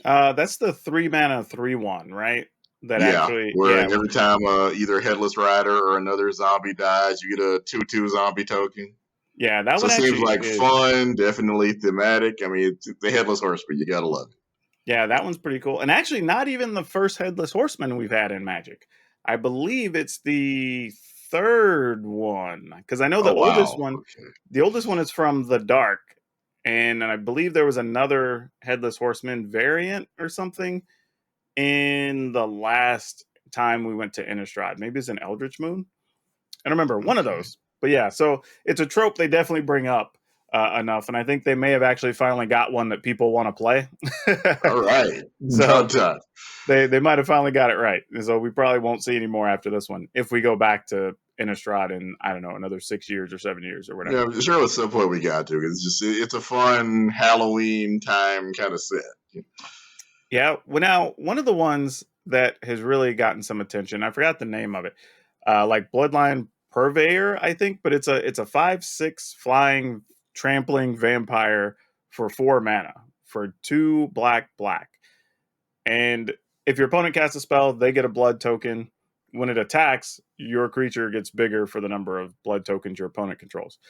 Speaker 1: That's the 3 mana 3/1, right? That
Speaker 2: Yeah,
Speaker 1: actually,
Speaker 2: where
Speaker 1: yeah,
Speaker 2: every time either Headless Rider or another zombie dies, you get a 2/2 zombie token.
Speaker 1: yeah, that
Speaker 2: So
Speaker 1: one
Speaker 2: it seems
Speaker 1: actually
Speaker 2: like
Speaker 1: is.
Speaker 2: fun, definitely thematic. I mean, it's the Headless Horseman, you gotta love it.
Speaker 1: Yeah, that one's pretty cool. And actually, not even the first Headless Horseman we've had in Magic. I believe it's the third one because I know
Speaker 2: Oh wow, okay.
Speaker 1: the oldest one is from the Dark, and I believe there was another Headless Horseman variant or something in the last time we went to Innistrad. Maybe it's an Eldritch Moon. I don't remember one of
Speaker 2: Okay.
Speaker 1: those, but yeah. So it's a trope they definitely bring up enough, and I think they may have actually finally got one that people want to play.
Speaker 2: All right.
Speaker 1: So
Speaker 2: About time.
Speaker 1: they might have finally got it right. So we probably won't see any more after this one if we go back to Innistrad in, I don't know, another 6 years or 7 years or
Speaker 2: Yeah,
Speaker 1: whatever.
Speaker 2: I'm sure at some point we got to. It's a fun Halloween time kind of set.
Speaker 1: Yeah. Well, now one of the ones that has really gotten some attention, I forgot the name of it, like Bloodline Purveyor, I think, but it's a 5/6 flying trampling vampire for 4 mana for 2 black black. And if your opponent casts a spell, they get a blood token. When it attacks, your creature gets bigger for the number of blood tokens your opponent controls.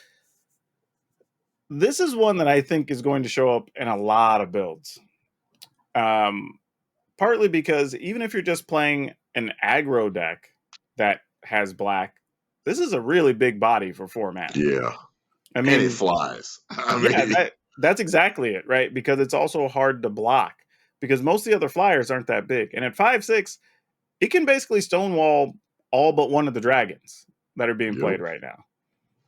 Speaker 1: This is one that I think is going to show up in a lot of builds. Um, Partly because even if you're just playing an aggro deck that has black, this is a really big body for 4 mana.
Speaker 2: Yeah.
Speaker 1: I
Speaker 2: And it
Speaker 1: mean,
Speaker 2: flies. I
Speaker 1: yeah,
Speaker 2: mean,
Speaker 1: that's exactly it, right? Because it's also hard to block because most of the other flyers aren't that big. And at 5/6, it can basically stonewall all but one of the dragons that are being
Speaker 2: yep.
Speaker 1: played right now.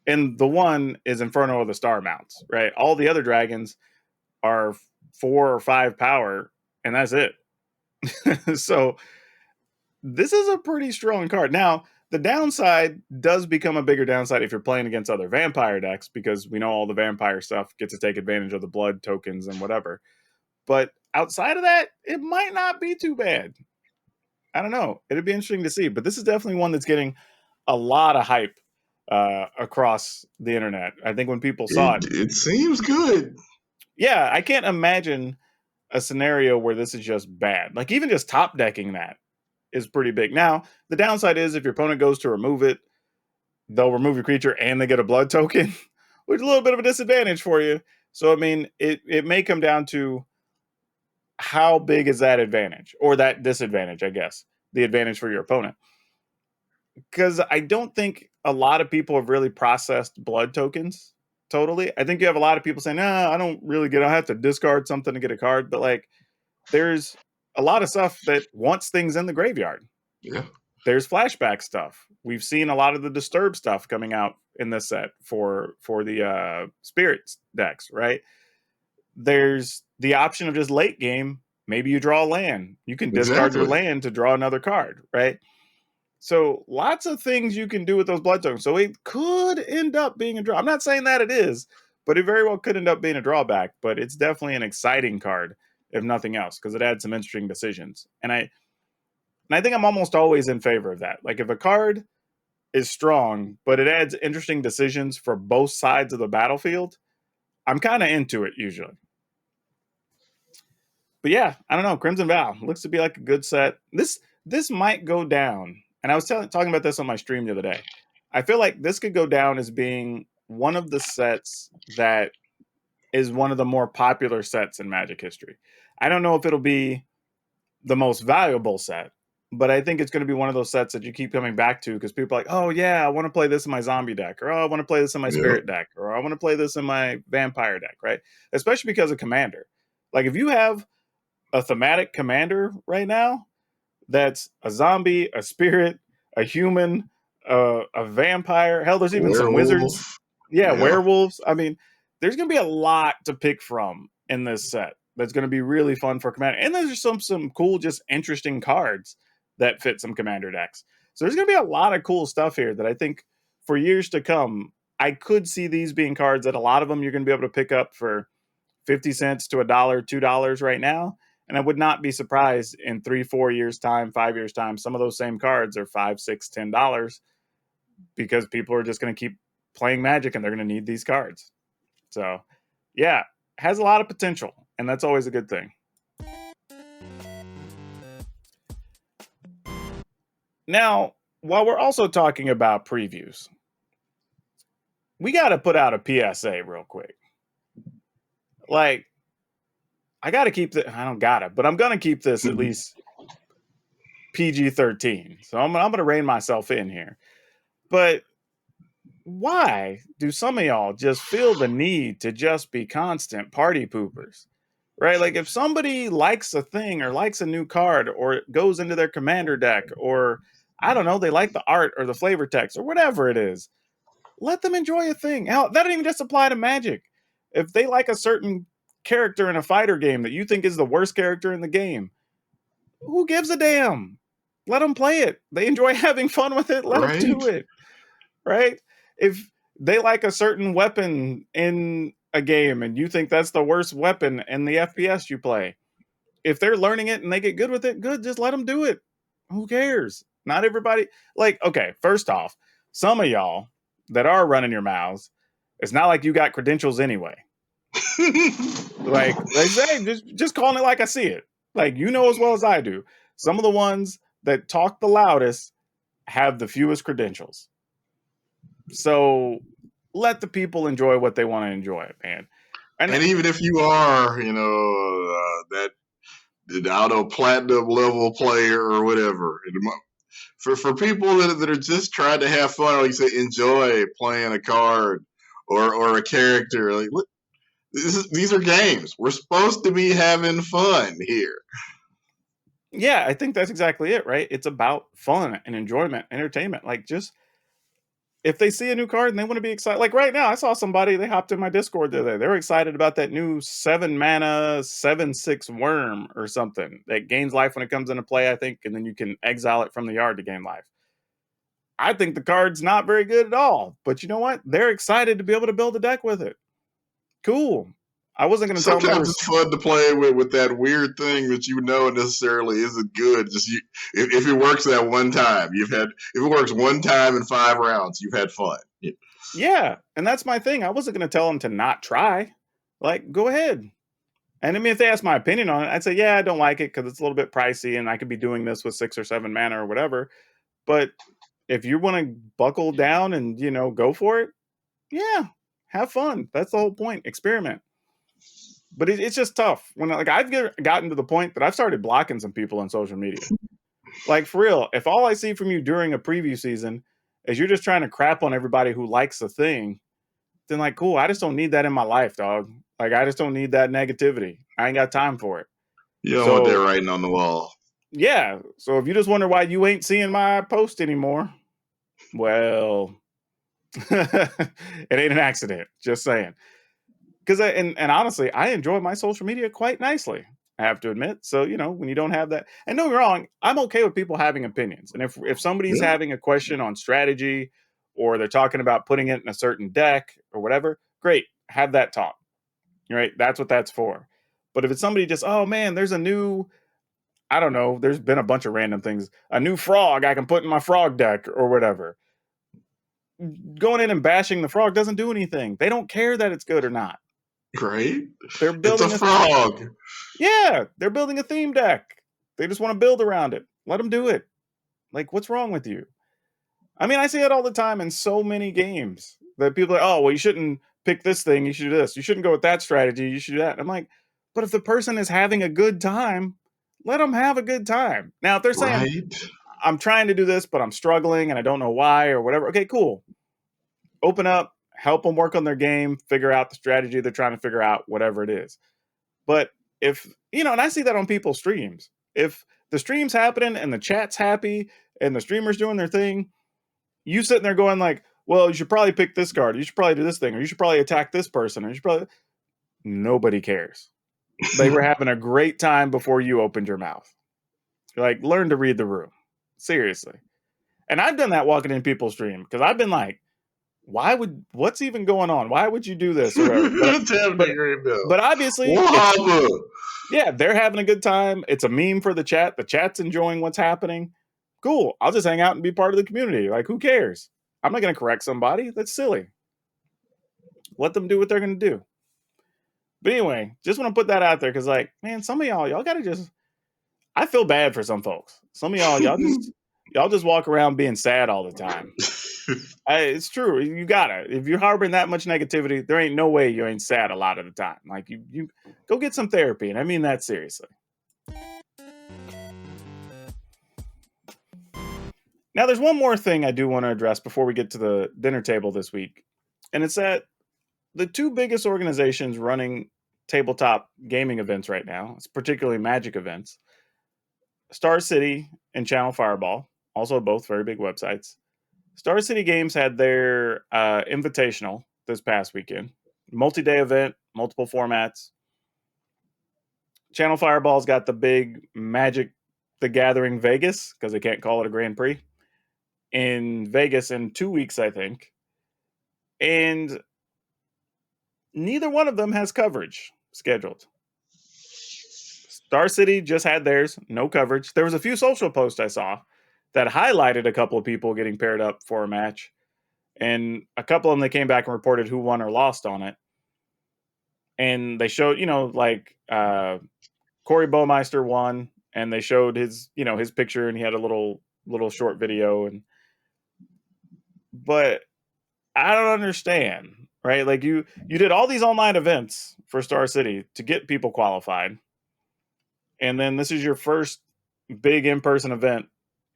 Speaker 1: And the one is Inferno of the Star Mounts, right? All the other dragons are 4 or 5 power, and that's it. So this is a pretty strong card. Now, the downside does become a bigger downside if you're playing against other vampire decks, because we know all the vampire stuff gets to take advantage of the blood tokens and whatever. But outside of that, it might not be too bad. I don't know. It'd be interesting to see. But this is definitely one that's getting a lot of hype across the internet. I think when people saw it,
Speaker 2: It seems good.
Speaker 1: yeah, I can't imagine a scenario where this is just bad. Like even just top decking that is pretty big. Now, the downside is if your opponent goes to remove it, they'll remove your creature and they get a blood token, which is a little bit of a disadvantage for you. So I mean, it may come down to how big is that advantage or that disadvantage, I guess. The advantage for your opponent. Because I don't think a lot of people have really processed blood tokens totally. I think you have a lot of people saying, "No, I don't really get. I have to discard something to get a card." But like, there's a lot of stuff that wants things in the graveyard.
Speaker 2: Yeah.
Speaker 1: There's flashback stuff. We've seen a lot of the disturb stuff coming out in this set for the spirits decks, right? There's the option of just late game. Maybe you draw a land. You can discard your
Speaker 2: Exactly.
Speaker 1: land to draw another card, right? So lots of things you can do with those blood tokens. So it could end up being a draw. I'm not saying that it is, but it very well could end up being a drawback. But it's definitely an exciting card if nothing else, because it adds some interesting decisions. And I think I'm almost always in favor of that. Like if a card is strong, but it adds interesting decisions for both sides of the battlefield, I'm kind of into it usually. But yeah, I don't know. Crimson Vow looks to be like a good set. This might go down, and I was talking about this on my stream the other day. I feel like this could go down as being one of the sets that is one of the more popular sets in Magic history. I don't know if it'll be the most valuable set, but I think it's going to be one of those sets that you keep coming back to because people are like, oh yeah, I want to play this in my zombie deck, or oh, I want to play this in my spirit deck, or I want to play this in my vampire deck, right? Especially because of Commander. Like if you have a thematic commander right now that's a zombie, a spirit, a human, a vampire. Hell, there's even some wizards. Yeah, werewolves. I mean, there's going to be a lot to pick from in this set that's going to be really fun for commander. And there's some cool, just interesting cards that fit some commander decks. So there's going to be a lot of cool stuff here that I think for years to come, I could see these being cards that a lot of them you're going to be able to pick up for 50 cents to $1, $2 right now. And I would not be surprised in 3-4 years time, 5 years time, some of those same cards are $5, $6, $10 because people are just going to keep playing Magic and they're going to need these cards. So yeah, has a lot of potential, and that's always a good thing. Now, while we're also talking about previews, we got to put out a PSA real quick. Like, I got to keep it. I don't got it, but I'm going to keep this at least PG-13. So I'm going to rein myself in here. But why do some of y'all just feel the need to just be constant party poopers? Right? Like if somebody likes a thing or likes a new card or it goes into their commander deck or I don't know, they like the art or the flavor text or whatever it is, let them enjoy a thing. Hell, that doesn't even just apply to Magic. If they like a certain character in a fighter game that you think is the worst character in the game, who gives a damn? Let them play it. They enjoy having fun with it. Let them do it. Right? If they like a certain weapon in a game and you think that's the worst weapon in the FPS you play, if they're learning it and they get good with it, good, just let them do it. Who cares? Not everybody. Like, okay, first off, some of y'all that are running your mouths, it's not like you got credentials anyway. Like they say, just calling it like I see it. Like, you know as well as I do, some of the ones that talk the loudest have the fewest credentials. So let the people enjoy what they want to enjoy, man.
Speaker 2: And even if you are, that I don't know, platinum level player or whatever, for people that are just trying to have fun, like you say, enjoy playing a card or a character, like these are games. We're supposed to be having fun here.
Speaker 1: Yeah, I think that's exactly it, right? It's about fun and enjoyment, entertainment. Like, just if they see a new card and they want to be excited, like right now, I saw somebody, they hopped in my Discord the other day. They were excited about that new 7 mana, 7/6 worm or something that gains life when it comes into play, I think, and then you can exile it from the yard to gain life. I think the card's not very good at all, but you know what? They're excited to be able to build a deck with it. Cool. I wasn't going to tell them.
Speaker 2: Sometimes it's fun to play with that weird thing that necessarily isn't good. Just if it works that one time, if it works one time in 5 rounds, you've had fun.
Speaker 1: Yeah, and that's my thing. I wasn't going to tell them to not try. Like, go ahead. And I mean, if they ask my opinion on it, I'd say, yeah, I don't like it because it's a little bit pricey, and I could be doing this with 6 or 7 mana or whatever. But if you want to buckle down and go for it, yeah, have fun. That's the whole point. Experiment. But it's just tough when I've gotten to the point that I've started blocking some people on social media. Like, for real, if all I see from you during a preview season is you're just trying to crap on everybody who likes a thing, then like, cool, I just don't need that in my life, dog. Like, I just don't need that negativity. I ain't got time for it.
Speaker 2: You don't want that writing on the wall.
Speaker 1: Yeah. So if you just wonder why you ain't seeing my post anymore, well, it ain't an accident. Just saying. Because and honestly, I enjoy my social media quite nicely, I have to admit. So, when you don't have that, and don't get me wrong, I'm okay with people having opinions. And if somebody's having a question on strategy or they're talking about putting it in a certain deck or whatever, great, have that talk. Right? That's what that's for. But if it's somebody just, oh man, there's a new, I don't know, there's been a bunch of random things, a new frog I can put in my frog deck or whatever. Going in and bashing the frog doesn't do anything. They don't care that it's good or not.
Speaker 2: Great.
Speaker 1: They're
Speaker 2: It's a
Speaker 1: building
Speaker 2: frog.
Speaker 1: Yeah, they're building a theme deck. They just want to build around it. Let them do it. Like, what's wrong with you? I mean, I see it all the time in so many games that people are, oh, well, you shouldn't pick this thing. You should do this. You shouldn't go with that strategy. You should do that. And I'm like, but if the person is having a good time, let them have a good time. Now, if they're saying,
Speaker 2: Right.
Speaker 1: I'm trying to do this, but I'm struggling and I don't know why or whatever. Okay, cool. Open up, help them work on their game, figure out the strategy they're trying to figure out, whatever it is. But if, and I see that on people's streams. If the stream's happening and the chat's happy and the streamer's doing their thing, you sitting there going like, well, you should probably pick this card. You should probably do this thing, or you should probably attack this person. Or you should probably. Nobody cares. They were having a great time before you opened your mouth. Like, learn to read the room. Seriously. And I've done that walking in people's stream because I've been like, what's even going on? Why would you do this? Or but obviously, yeah, they're having a good time. It's a meme for the chat. The chat's enjoying what's happening. Cool. I'll just hang out and be part of the community. Like, who cares? I'm not going to correct somebody. That's silly. Let them do what they're going to do. But anyway, just want to put that out there because, like, man, some of y'all got to just. I feel bad for some folks. Some of y'all just walk around being sad all the time. It's true. You gotta. If you're harboring that much negativity, there ain't no way you ain't sad a lot of the time. Like, you go get some therapy, and I mean that seriously. Now, there's one more thing I do want to address before we get to the dinner table this week, and it's that the two biggest organizations running tabletop gaming events right now, it's particularly Magic events, Star City and Channel Fireball, also both very big websites. Star City Games had their invitational this past weekend, multi-day event, multiple formats. Channel Fireball's got the big Magic the Gathering Vegas, because they can't call it a Grand Prix, in Vegas in 2 weeks, I think. And neither one of them has coverage scheduled. Star City just had theirs, no coverage. There was a few social posts I saw that highlighted a couple of people getting paired up for a match. And a couple of them, they came back and reported who won or lost on it. And they showed, like Corey Baumeister won, and they showed his picture, and he had a little short video. But I don't understand, right? Like, you did all these online events for Star City to get people qualified. And then this is your first big in-person event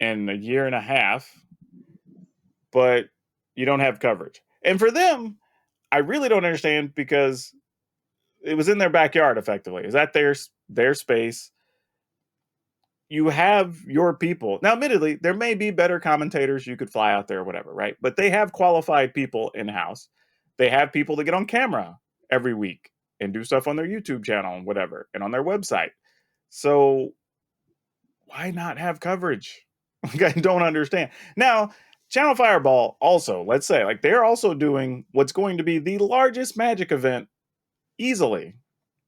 Speaker 1: in a year and a half, but you don't have coverage. And for them, I really don't understand, because it was in their backyard, effectively. Is that their space? You have your people. Now, admittedly, there may be better commentators you could fly out there or whatever, right? But they have qualified people in-house. They have people that get on camera every week and do stuff on their YouTube channel and whatever, and on their website. So why not have coverage? Like, I don't understand. Now, Channel Fireball also, let's say, like, they're also doing what's going to be the largest Magic event easily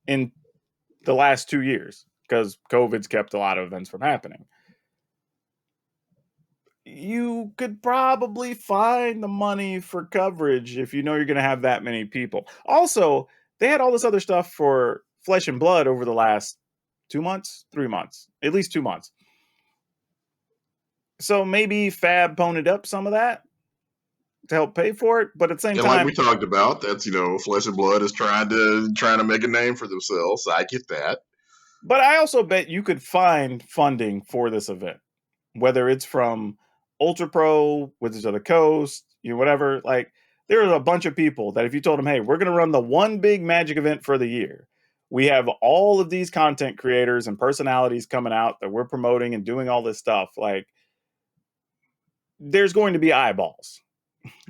Speaker 1: in the last 2 years, because COVID's kept a lot of events from happening. You could probably find the money for coverage if you know you're going to have that many people. Also, they had all this other stuff for Flesh and Blood over the last 2 months, 3 months, at least 2 months. So maybe Fab ponied up some of that to help pay for it, but at the same time,
Speaker 2: like we talked about, that's Flesh and Blood is trying to make a name for themselves. So I get that.
Speaker 1: But I also bet you could find funding for this event, whether it's from Ultra Pro, Wizards of the Coast, whatever. Like, there are a bunch of people that if you told them, hey, we're going to run the one big Magic event for the year, we have all of these content creators and personalities coming out that we're promoting and doing all this stuff, like, there's going to be eyeballs.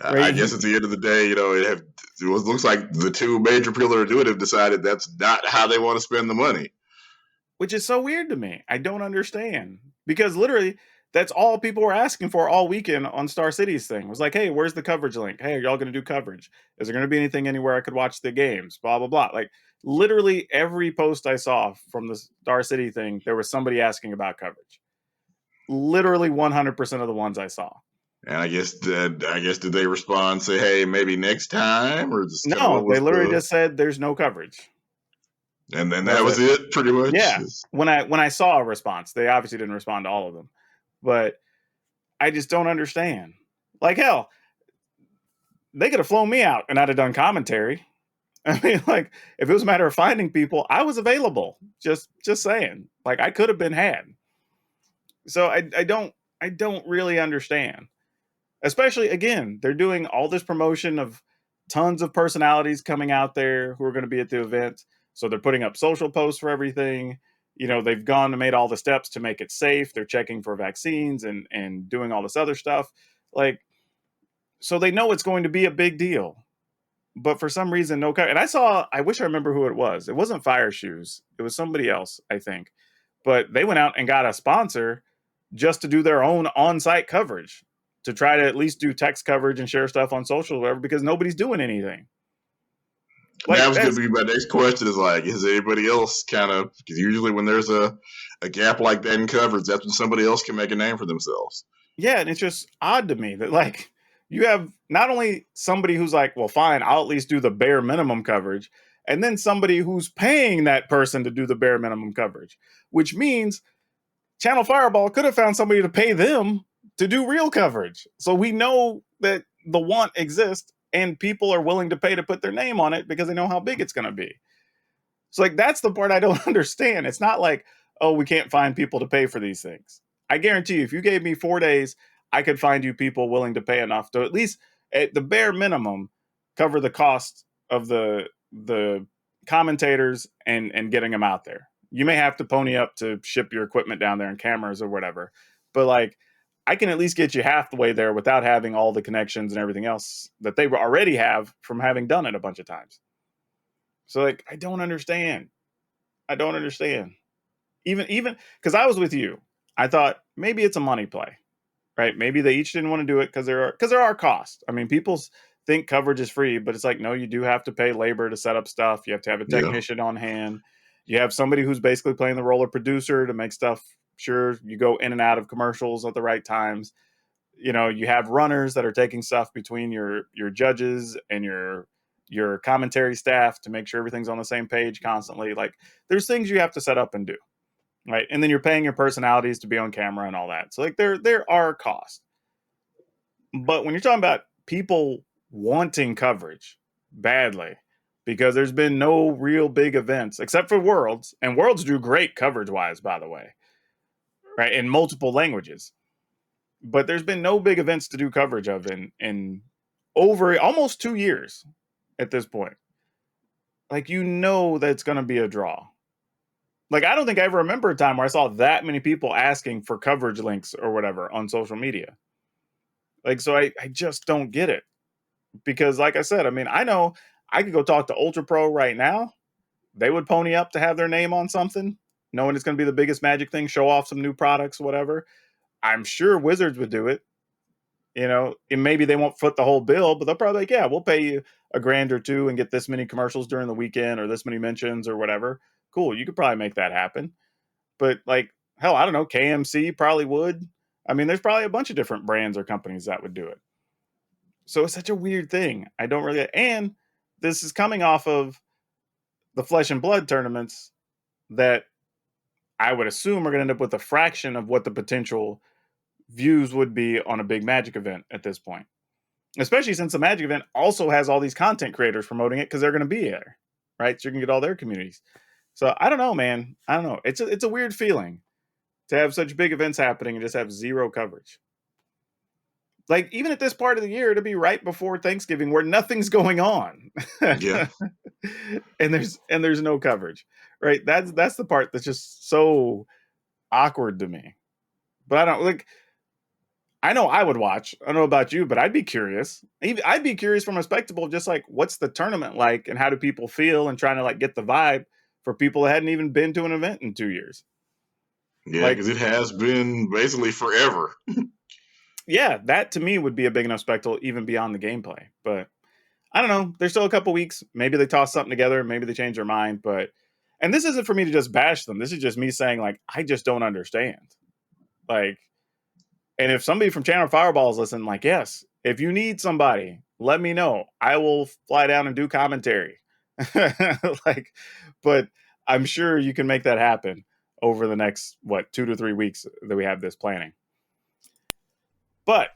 Speaker 2: Right? I guess at the end of the day, it looks like the two major people that are doing it have decided that's not how they want to spend the money.
Speaker 1: Which is so weird to me. I don't understand. Because literally, That's all people were asking for all weekend on Star City's thing. It was like, hey, where's the coverage link? Hey, are y'all going to do coverage? Is there going to be anything anywhere I could watch the games? Blah, blah, blah. Like literally every post I saw from the Star City thing, there was somebody asking about coverage. Literally 100% of the ones I saw.
Speaker 2: And I guess did they respond and say, hey, maybe next time, or just kind of
Speaker 1: No,
Speaker 2: what
Speaker 1: they
Speaker 2: was
Speaker 1: literally just said there's no coverage.
Speaker 2: and then
Speaker 1: That's
Speaker 2: that was it pretty much.
Speaker 1: Yeah. When I saw a response, they obviously didn't respond to all of them, but I just don't understand. Like hell, they could have flown me out and I'd have done commentary. I mean, like if it was a matter of finding people, I was available. Just saying, like I could have been had. So I don't really understand. Especially again, they're doing all this promotion of tons of personalities coming out there who are going to be at the event. So they're putting up social posts for everything. You know, they've gone and made all the steps to make it safe. They're checking for vaccines and doing all this other stuff. Like, so they know it's going to be a big deal. But for some reason, no. And I wish I remember who it was. It wasn't Fire Shoes. It was somebody else, I think. But they went out and got a sponsor just to do their own on-site coverage, to try to at least do text coverage and share stuff on social or whatever, because nobody's doing anything.
Speaker 2: Like, that was going to be my next question is like, is anybody else kind of, because usually when there's a gap like that in coverage, that's when somebody else can make a name for themselves.
Speaker 1: Yeah, and it's just odd to me that like you have not only somebody who's like, well, fine, I'll at least do the bare minimum coverage, and then somebody who's paying that person to do the bare minimum coverage, which means Channel Fireball could have found somebody to pay them to do real coverage. So we know that the want exists and people are willing to pay to put their name on it because they know how big it's going to be. So like that's the part I don't understand. It's not like, oh, we can't find people to pay for these things. I guarantee you, if you gave me 4 days, I could find you people willing to pay enough to at least at the bare minimum cover the cost of the commentators and getting them out there. You may have to pony up to ship your equipment down there and cameras or whatever, but like I can at least get you half the way there without having all the connections and everything else that they already have from having done it a bunch of times. So like I don't understand. Even because I was with you, I thought maybe it's a money play, right? Maybe they each didn't want to do it because there are costs. I mean, people think coverage is free, but it's like no, you do have to pay labor to set up stuff. You have to have a technician on hand. You have somebody who's basically playing the role of producer to make stuff sure you go in and out of commercials at the right times. You know, you have runners that are taking stuff between your judges and your commentary staff to make sure everything's on the same page constantly. Like there's things you have to set up and do. Right. And then you're paying your personalities to be on camera and all that. So like there are costs. But when you're talking about people wanting coverage badly, because there's been no real big events except for Worlds, and Worlds do great coverage wise, by the way, right, in multiple languages. But there's been no big events to do coverage of in over almost 2 years at this point. Like you know that it's going to be a draw. Like I don't think I ever remember a time where I saw that many people asking for coverage links or whatever on social media. Like so I just don't get it. Because like I said, I mean, I know I could go talk to Ultra Pro right now. They would pony up to have their name on something, knowing it's going to be the biggest Magic thing, show off some new products, whatever. I'm sure Wizards would do it. You know, and maybe they won't foot the whole bill, but they'll probably like, yeah, we'll pay you $1,000 or $2,000 and get this many commercials during the weekend or this many mentions or whatever. Cool, you could probably make that happen. But like, hell, I don't know, KMC probably would. I mean, there's probably a bunch of different brands or companies that would do it. So it's such a weird thing. I don't really, and this is coming off of the Flesh and Blood tournaments that I would assume are going to end up with a fraction of what the potential views would be on a big Magic event at this point. Especially since the Magic event also has all these content creators promoting it because they're going to be there, right? So you can get all their communities. So I don't know, man. I don't know. It's a weird feeling to have such big events happening and just have zero coverage. Like even at this part of the year, to be right before Thanksgiving where nothing's going on.
Speaker 2: Yeah.
Speaker 1: and there's no coverage. Right? That's the part that's just so awkward to me. But I don't like I know I would watch. I don't know about you, but I'd be curious. I'd be curious from a spectacle, just like what's the tournament like and how do people feel and trying to like get the vibe for people that hadn't even been to an event in 2 years.
Speaker 2: Yeah,
Speaker 1: Like,
Speaker 2: because it has been basically forever.
Speaker 1: yeah, that to me would be a big enough spectacle even beyond the gameplay. But I don't know. There's still a couple weeks. Maybe they toss something together. Maybe they change their mind. But and this isn't for me to just bash them. This is just me saying like I just don't understand. Like, and if somebody from Channel Fireball is listening, like, yes, if you need somebody, let me know. I will fly down and do commentary. Like, but I'm sure you can make that happen over the next 2 to 3 weeks that we have this planning. But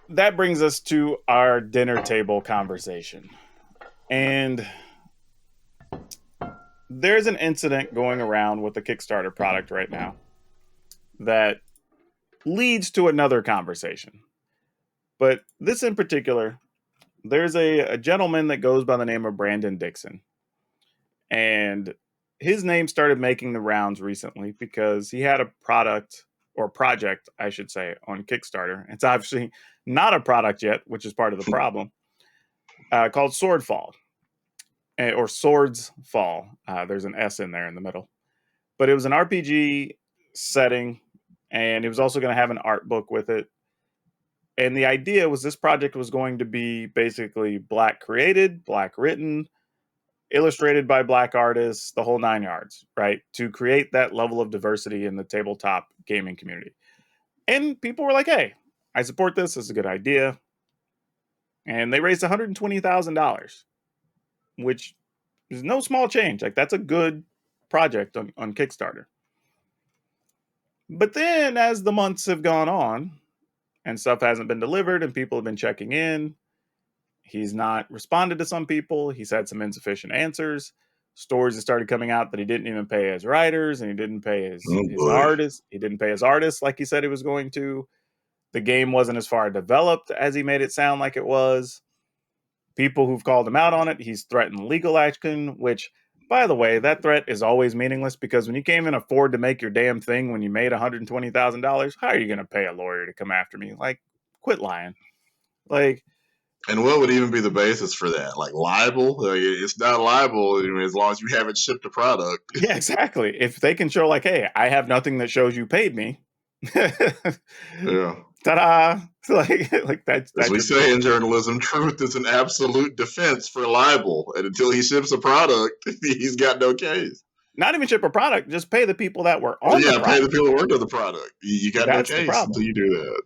Speaker 1: that brings us to our dinner table conversation. And there's an incident going around with the Kickstarter product right now that leads to another conversation. But this in particular, there's a gentleman that goes by the name of Brandon Dixon. And his name started making the rounds recently because he had a product or project, I should say, on Kickstarter. It's obviously not a product yet, which is part of the problem, called Swordfall or Swords Fall. There's an S in there in the middle. But it was an RPG setting, and it was also going to have an art book with it. And the idea was this project was going to be basically Black created, Black written, illustrated by Black artists, the whole 9 yards, right? To create that level of diversity in the tabletop gaming community. And people were like, hey, I support this. This is a good idea. And they raised $120,000, which is no small change. Like, that's a good project on Kickstarter. But then as the months have gone on and stuff hasn't been delivered and people have been checking in, he's not responded to some people. He's had some insufficient answers. Stories have started coming out that he didn't even pay his writers and he didn't pay his artists. He didn't pay his artists like he said he was going to. The game wasn't as far developed as he made it sound like it was. People who've called him out on it, he's threatened legal action, which, by the way, that threat is always meaningless because when you can't even afford to make your damn thing when you made $120,000, how are you going to pay a lawyer to come after me? Like, quit lying. Like,
Speaker 2: and what would even be the basis for that? Like libel? Like, it's not libel as long as you haven't shipped a product.
Speaker 1: Yeah, exactly. If they can show like, hey, I have nothing that shows you paid me.
Speaker 2: Yeah.
Speaker 1: Ta-da! Like that's
Speaker 2: As we
Speaker 1: just
Speaker 2: say in journalism, truth is an absolute defense for libel. And until he ships a product, he's got no case.
Speaker 1: not even ship a product, just pay the people that were on the product.
Speaker 2: Pay the people who worked on the product. You got
Speaker 1: That's
Speaker 2: no case until you do that.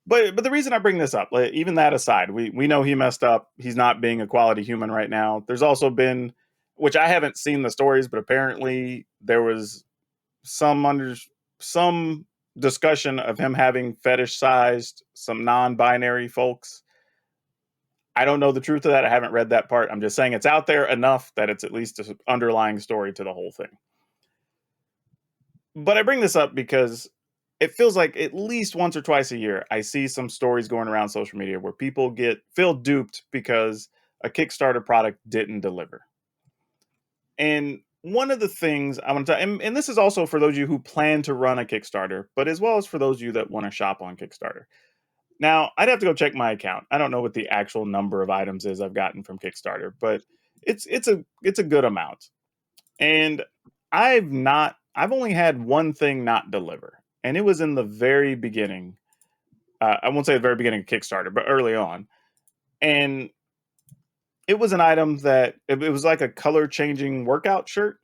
Speaker 1: But the reason I bring this up, like, even that aside, we know he messed up. He's not being a quality human right now. There's also been, which I haven't seen the stories, but apparently there was some discussion of him having fetish-sized some non-binary folks. I don't know the truth of that. I haven't read that part. I'm just saying it's out there enough that it's at least an underlying story to the whole thing. But I bring this up because it feels like at least once or twice a year, I see some stories going around social media where people feel duped because a Kickstarter product didn't deliver. And one of the things I want to and this is also for those of you who plan to run a Kickstarter, but as well as for those of you that want to shop on Kickstarter. Now, I'd have to go check my account. I don't know what the actual number of items is I've gotten from Kickstarter, but it's a good amount. And I've only had one thing not deliver, and it was in the very beginning. I won't say the very beginning of Kickstarter, but early on. And it was an item that it was like a color changing workout shirt.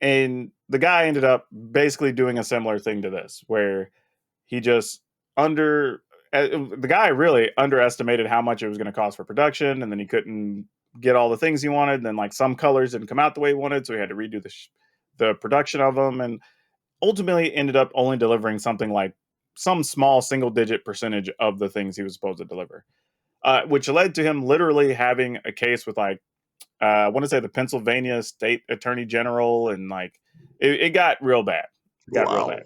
Speaker 1: And the guy ended up basically doing a similar thing to this, where he just the guy really underestimated how much it was going to cost for production, and then he couldn't get all the things he wanted. And then like some colors didn't come out the way he wanted, so he had to redo the production of them, and ultimately ended up only delivering something like some small single digit percentage of the things he was supposed to deliver, which led to him literally having a case with like I want to say the Pennsylvania State Attorney General, and like it got real bad. Real bad.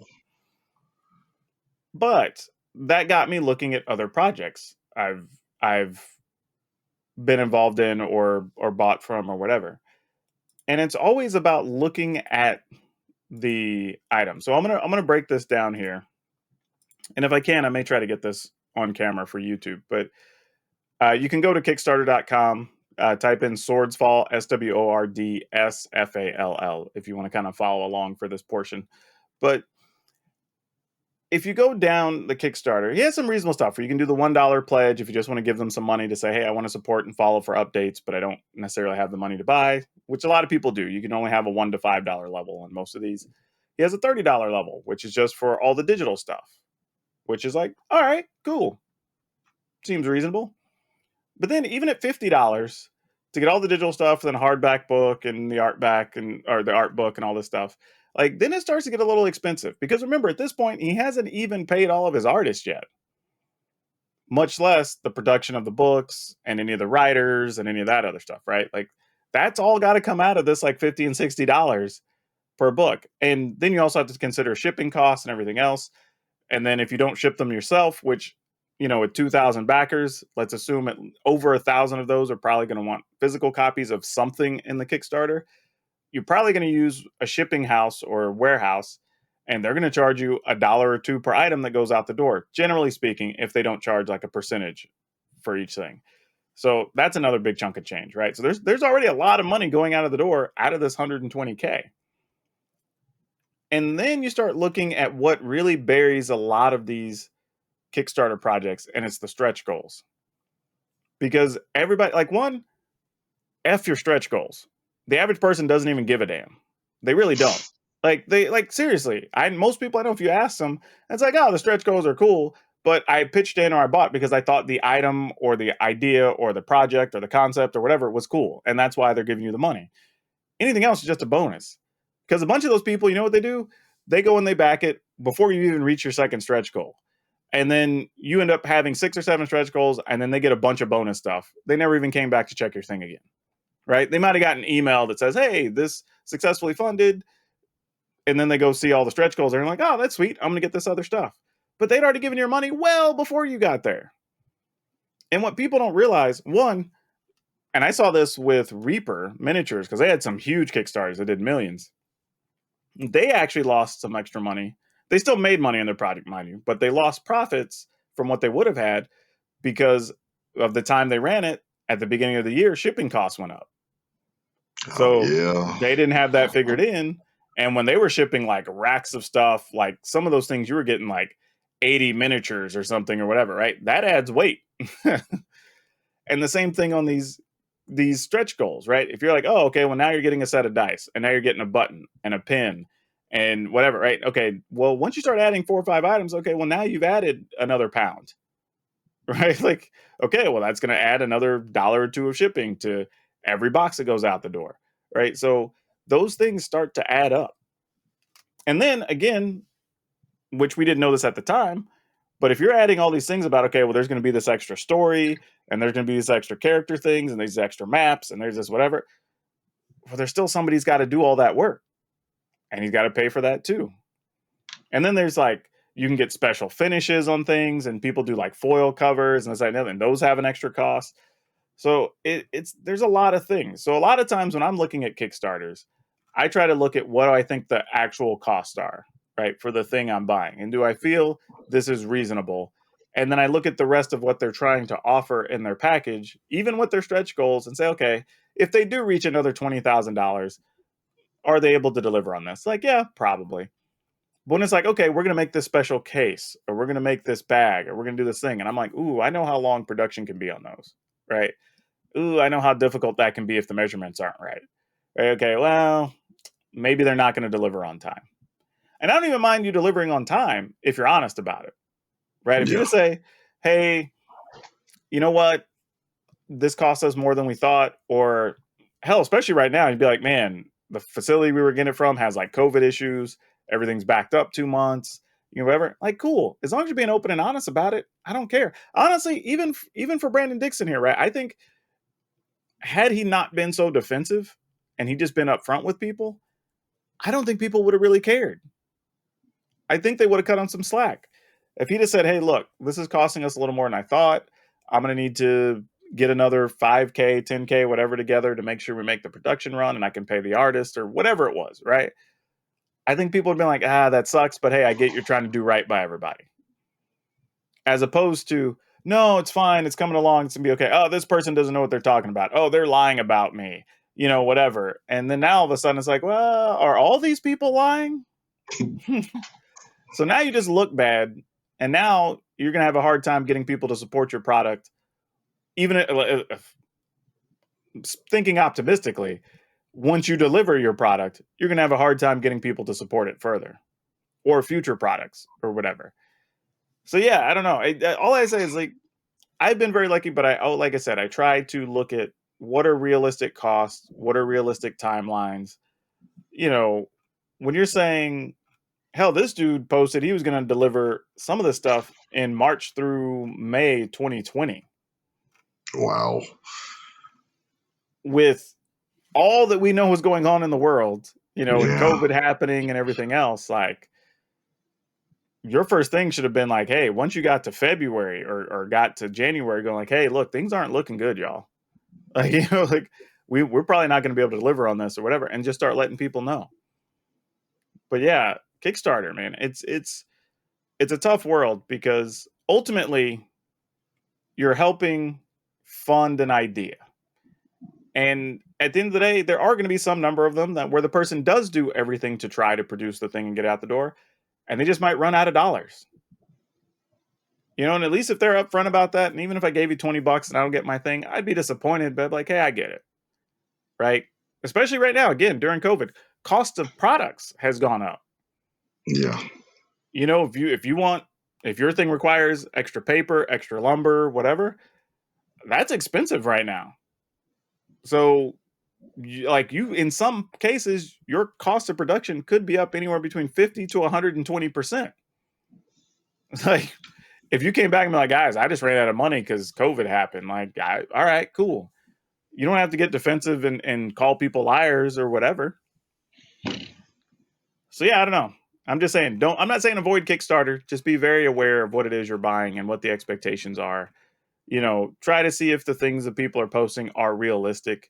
Speaker 1: But that got me looking at other projects I've been involved in or bought from or whatever. And it's always about looking at the item. So I'm gonna break this down here. And if I can, I may try to get this on camera for YouTube. But you can go to Kickstarter.com, Type in Swordsfall, SWORDSFALL, if you want to kind of follow along for this portion. But if you go down the Kickstarter, he has some reasonable stuff where you can do the $1 pledge if you just want to give them some money to say, hey, I want to support and follow for updates, but I don't necessarily have the money to buy, which a lot of people do. You can only have a $1 to $5 level on most of these. He has a $30 level, which is just for all the digital stuff, which is like, all right, cool. Seems reasonable. But then even at $50 to get all the digital stuff, then a hardback book and the art back or the art book and all this stuff, like then it starts to get a little expensive. Because remember, at this point, he hasn't even paid all of his artists yet, much less the production of the books and any of the writers and any of that other stuff, right? Like that's all got to come out of this like $50 and $60 per book. And then you also have to consider shipping costs and everything else. And then if you don't ship them yourself, which, you know, with 2,000 backers, let's assume over 1,000 of those are probably going to want physical copies of something in the Kickstarter. You're probably going to use a shipping house or warehouse, and they're going to charge you $1 or $2 per item that goes out the door, generally speaking, if they don't charge like a percentage for each thing. So that's another big chunk of change, right? So there's already a lot of money going out of the door out of this 120K. And then you start looking at what really buries a lot of these Kickstarter projects, and it's the stretch goals. Because everybody, like, one, F your stretch goals. The average person doesn't even give a damn. They really don't. Seriously, most people I know, if you ask them, it's like, oh, the stretch goals are cool, but I pitched in or I bought because I thought the item or the idea or the project or the concept or whatever was cool. And that's why they're giving you the money. Anything else is just a bonus. Because a bunch of those people, you know what they do? They go and they back it before you even reach your second stretch goal. And then you end up having 6 or 7 stretch goals, and then they get a bunch of bonus stuff. They never even came back to check your thing again, right? They might have gotten an email that says, hey, this successfully funded. And then they go see all the stretch goals. And they're like, oh, that's sweet. I'm going to get this other stuff. But they'd already given your money well before you got there. And what people don't realize, one, and I saw this with Reaper Miniatures, because they had some huge Kickstarters that did millions. They actually lost some extra money. They still made money on their project, mind you, but they lost profits from what they would have had because of the time they ran it. At the beginning of the year, shipping costs went up. So they didn't have that figured in. And when they were shipping like racks of stuff, like some of those things you were getting like 80 miniatures or something or whatever, right? That adds weight. And the same thing on these stretch goals, right? If you're like, oh, okay, well, now you're getting a set of dice and now you're getting a button and a pin and whatever, right? Okay, well, once you start adding 4 or 5 items, okay, well, now you've added another pound, right? Like, okay, well, that's going to add another $1 or $2 of shipping to every box that goes out the door, right? So those things start to add up. And then again, which we didn't know this at the time, but if you're adding all these things about, okay, well, there's going to be this extra story and there's going to be these extra character things and these extra maps and there's this whatever, well, there's still somebody's got to do all that work. And he's got to pay for that too. And then there's like, you can get special finishes on things and people do like foil covers and this, that, and the other, and those have an extra cost. So there's a lot of things. So a lot of times when I'm looking at Kickstarters, I try to look at what do I think the actual costs are, right, for the thing I'm buying. And do I feel this is reasonable? And then I look at the rest of what they're trying to offer in their package, even with their stretch goals, and say, okay, if they do reach another $20,000, are they able to deliver on this? Like, yeah, probably. But when it's like, okay, we're going to make this special case, or we're going to make this bag, or we're going to do this thing. And I'm like, ooh, I know how long production can be on those, right? Ooh, I know how difficult that can be if the measurements aren't right. Okay, well, maybe they're not going to deliver on time. And I don't even mind you delivering on time if you're honest about it, right? If you just say, hey, you know what? This cost us more than we thought. Or hell, especially right now, you'd be like, man, the facility we were getting it from has like COVID issues. Everything's backed up 2 months, you know, whatever. Like, cool. As long as you're being open and honest about it, I don't care. Honestly, even for Brandon Dixon here, right? I think had he not been so defensive and he just been upfront with people, I don't think people would have really cared. I think they would have cut on some slack. If he just said, hey, look, this is costing us a little more than I thought. I'm going to need to get another 5K, 10K, whatever together to make sure we make the production run and I can pay the artist or whatever it was, right? I think people would be like, that sucks, but hey, I get you're trying to do right by everybody. As opposed to, no, it's fine. It's coming along. It's going to be okay. Oh, this person doesn't know what they're talking about. Oh, they're lying about me, whatever. And then now all of a sudden it's like, well, are all these people lying? So now you just look bad. And now you're going to have a hard time getting people to support your product. Even if, thinking optimistically, once you deliver your product, you're going to have a hard time getting people to support it further or future products or whatever. So yeah, I don't know. All I say is like, I've been very lucky, but like I said, I try to look at what are realistic costs, what are realistic timelines. When you're saying, hell, this dude posted he was going to deliver some of this stuff in March through May 2020.
Speaker 2: Wow.
Speaker 1: With all that we know was going on in the world, and
Speaker 2: Yeah.
Speaker 1: COVID happening and everything else, like, your first thing should have been like, hey, once you got to February or got to January, going like, hey, look, things aren't looking good, y'all. Like, like we're probably not going to be able to deliver on this or whatever, and just start letting people know. But yeah, Kickstarter, man, it's a tough world because ultimately you're helping fund an idea. And at the end of the day, there are going to be some number of them that where the person does do everything to try to produce the thing and get out the door, and they just might run out of dollars. And at least if they're upfront about that, and even if I gave you $20 and I don't get my thing, I'd be disappointed, but like, hey, I get it. Right? Especially right now, again, during COVID, cost of products has gone up.
Speaker 2: Yeah.
Speaker 1: If your thing requires extra paper, extra lumber, whatever, that's expensive right now. So in some cases, your cost of production could be up anywhere between 50 to 120%. Like, if you came back and be like, guys, I just ran out of money because COVID happened. Like, all right, cool. You don't have to get defensive and call people liars or whatever. So yeah, I don't know. I'm just saying, I'm not saying avoid Kickstarter. Just be very aware of what it is you're buying and what the expectations are. Try to see if the things that people are posting are realistic.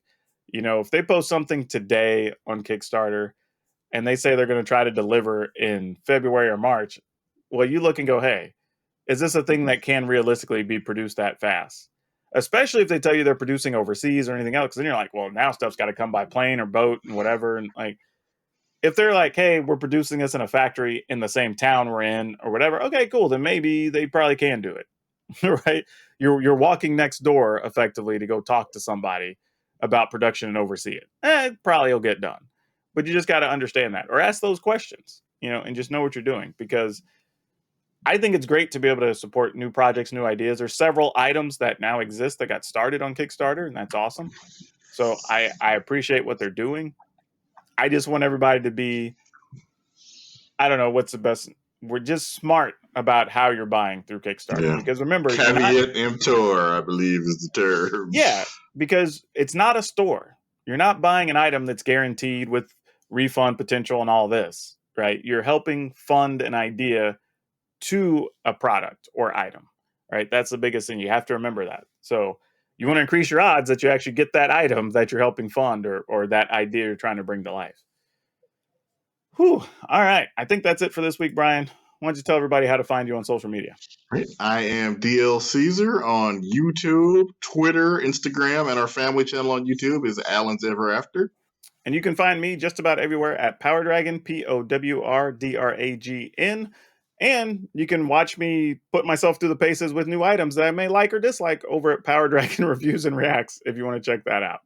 Speaker 1: If they post something today on Kickstarter and they say they're going to try to deliver in February or March, well, you look and go, hey, is this a thing that can realistically be produced that fast? Especially if they tell you they're producing overseas or anything else. Because then you're like, well, now stuff's got to come by plane or boat and whatever. And like, if they're like, hey, we're producing this in a factory in the same town we're in or whatever, okay, cool. Then maybe they probably can do it. Right? You're walking next door effectively to go talk to somebody about production and oversee it. It probably will get done. But you just got to understand that or ask those questions, and just know what you're doing, because I think it's great to be able to support new projects, new ideas. There's several items that now exist that got started on Kickstarter, and that's awesome. So I appreciate what they're doing. I just want everybody to be, I don't know what's the best. We're just smart about how you're buying through Kickstarter. Yeah. Because remember,
Speaker 2: caveat emptor, I believe is the term.
Speaker 1: Yeah, because it's not a store. You're not buying an item that's guaranteed with refund potential and all this, right? You're helping fund an idea to a product or item, right? That's the biggest thing. You have to remember that. So you want to increase your odds that you actually get that item that you're helping fund or that idea you're trying to bring to life. Whew. All right. I think that's it for this week, Brian. Why don't you tell everybody how to find you on social media?
Speaker 2: Right. I am DL Caesar on YouTube, Twitter, Instagram, and our family channel on YouTube is Alan's Ever After.
Speaker 1: And you can find me just about everywhere at PowrDragn, PowrDragn. And you can watch me put myself through the paces with new items that I may like or dislike over at PowrDragn Reviews and Reacts if you want to check that out.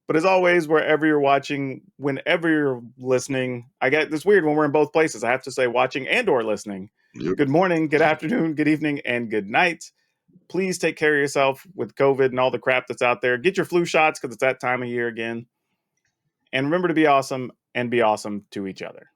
Speaker 1: But as always, wherever you're watching, whenever you're listening, I get this weird when we're in both places. I have to say watching and or listening. Yep. Good morning, good afternoon, good evening, and good night. Please take care of yourself with COVID and all the crap that's out there. Get your flu shots because it's that time of year again. And remember to be awesome and be awesome to each other.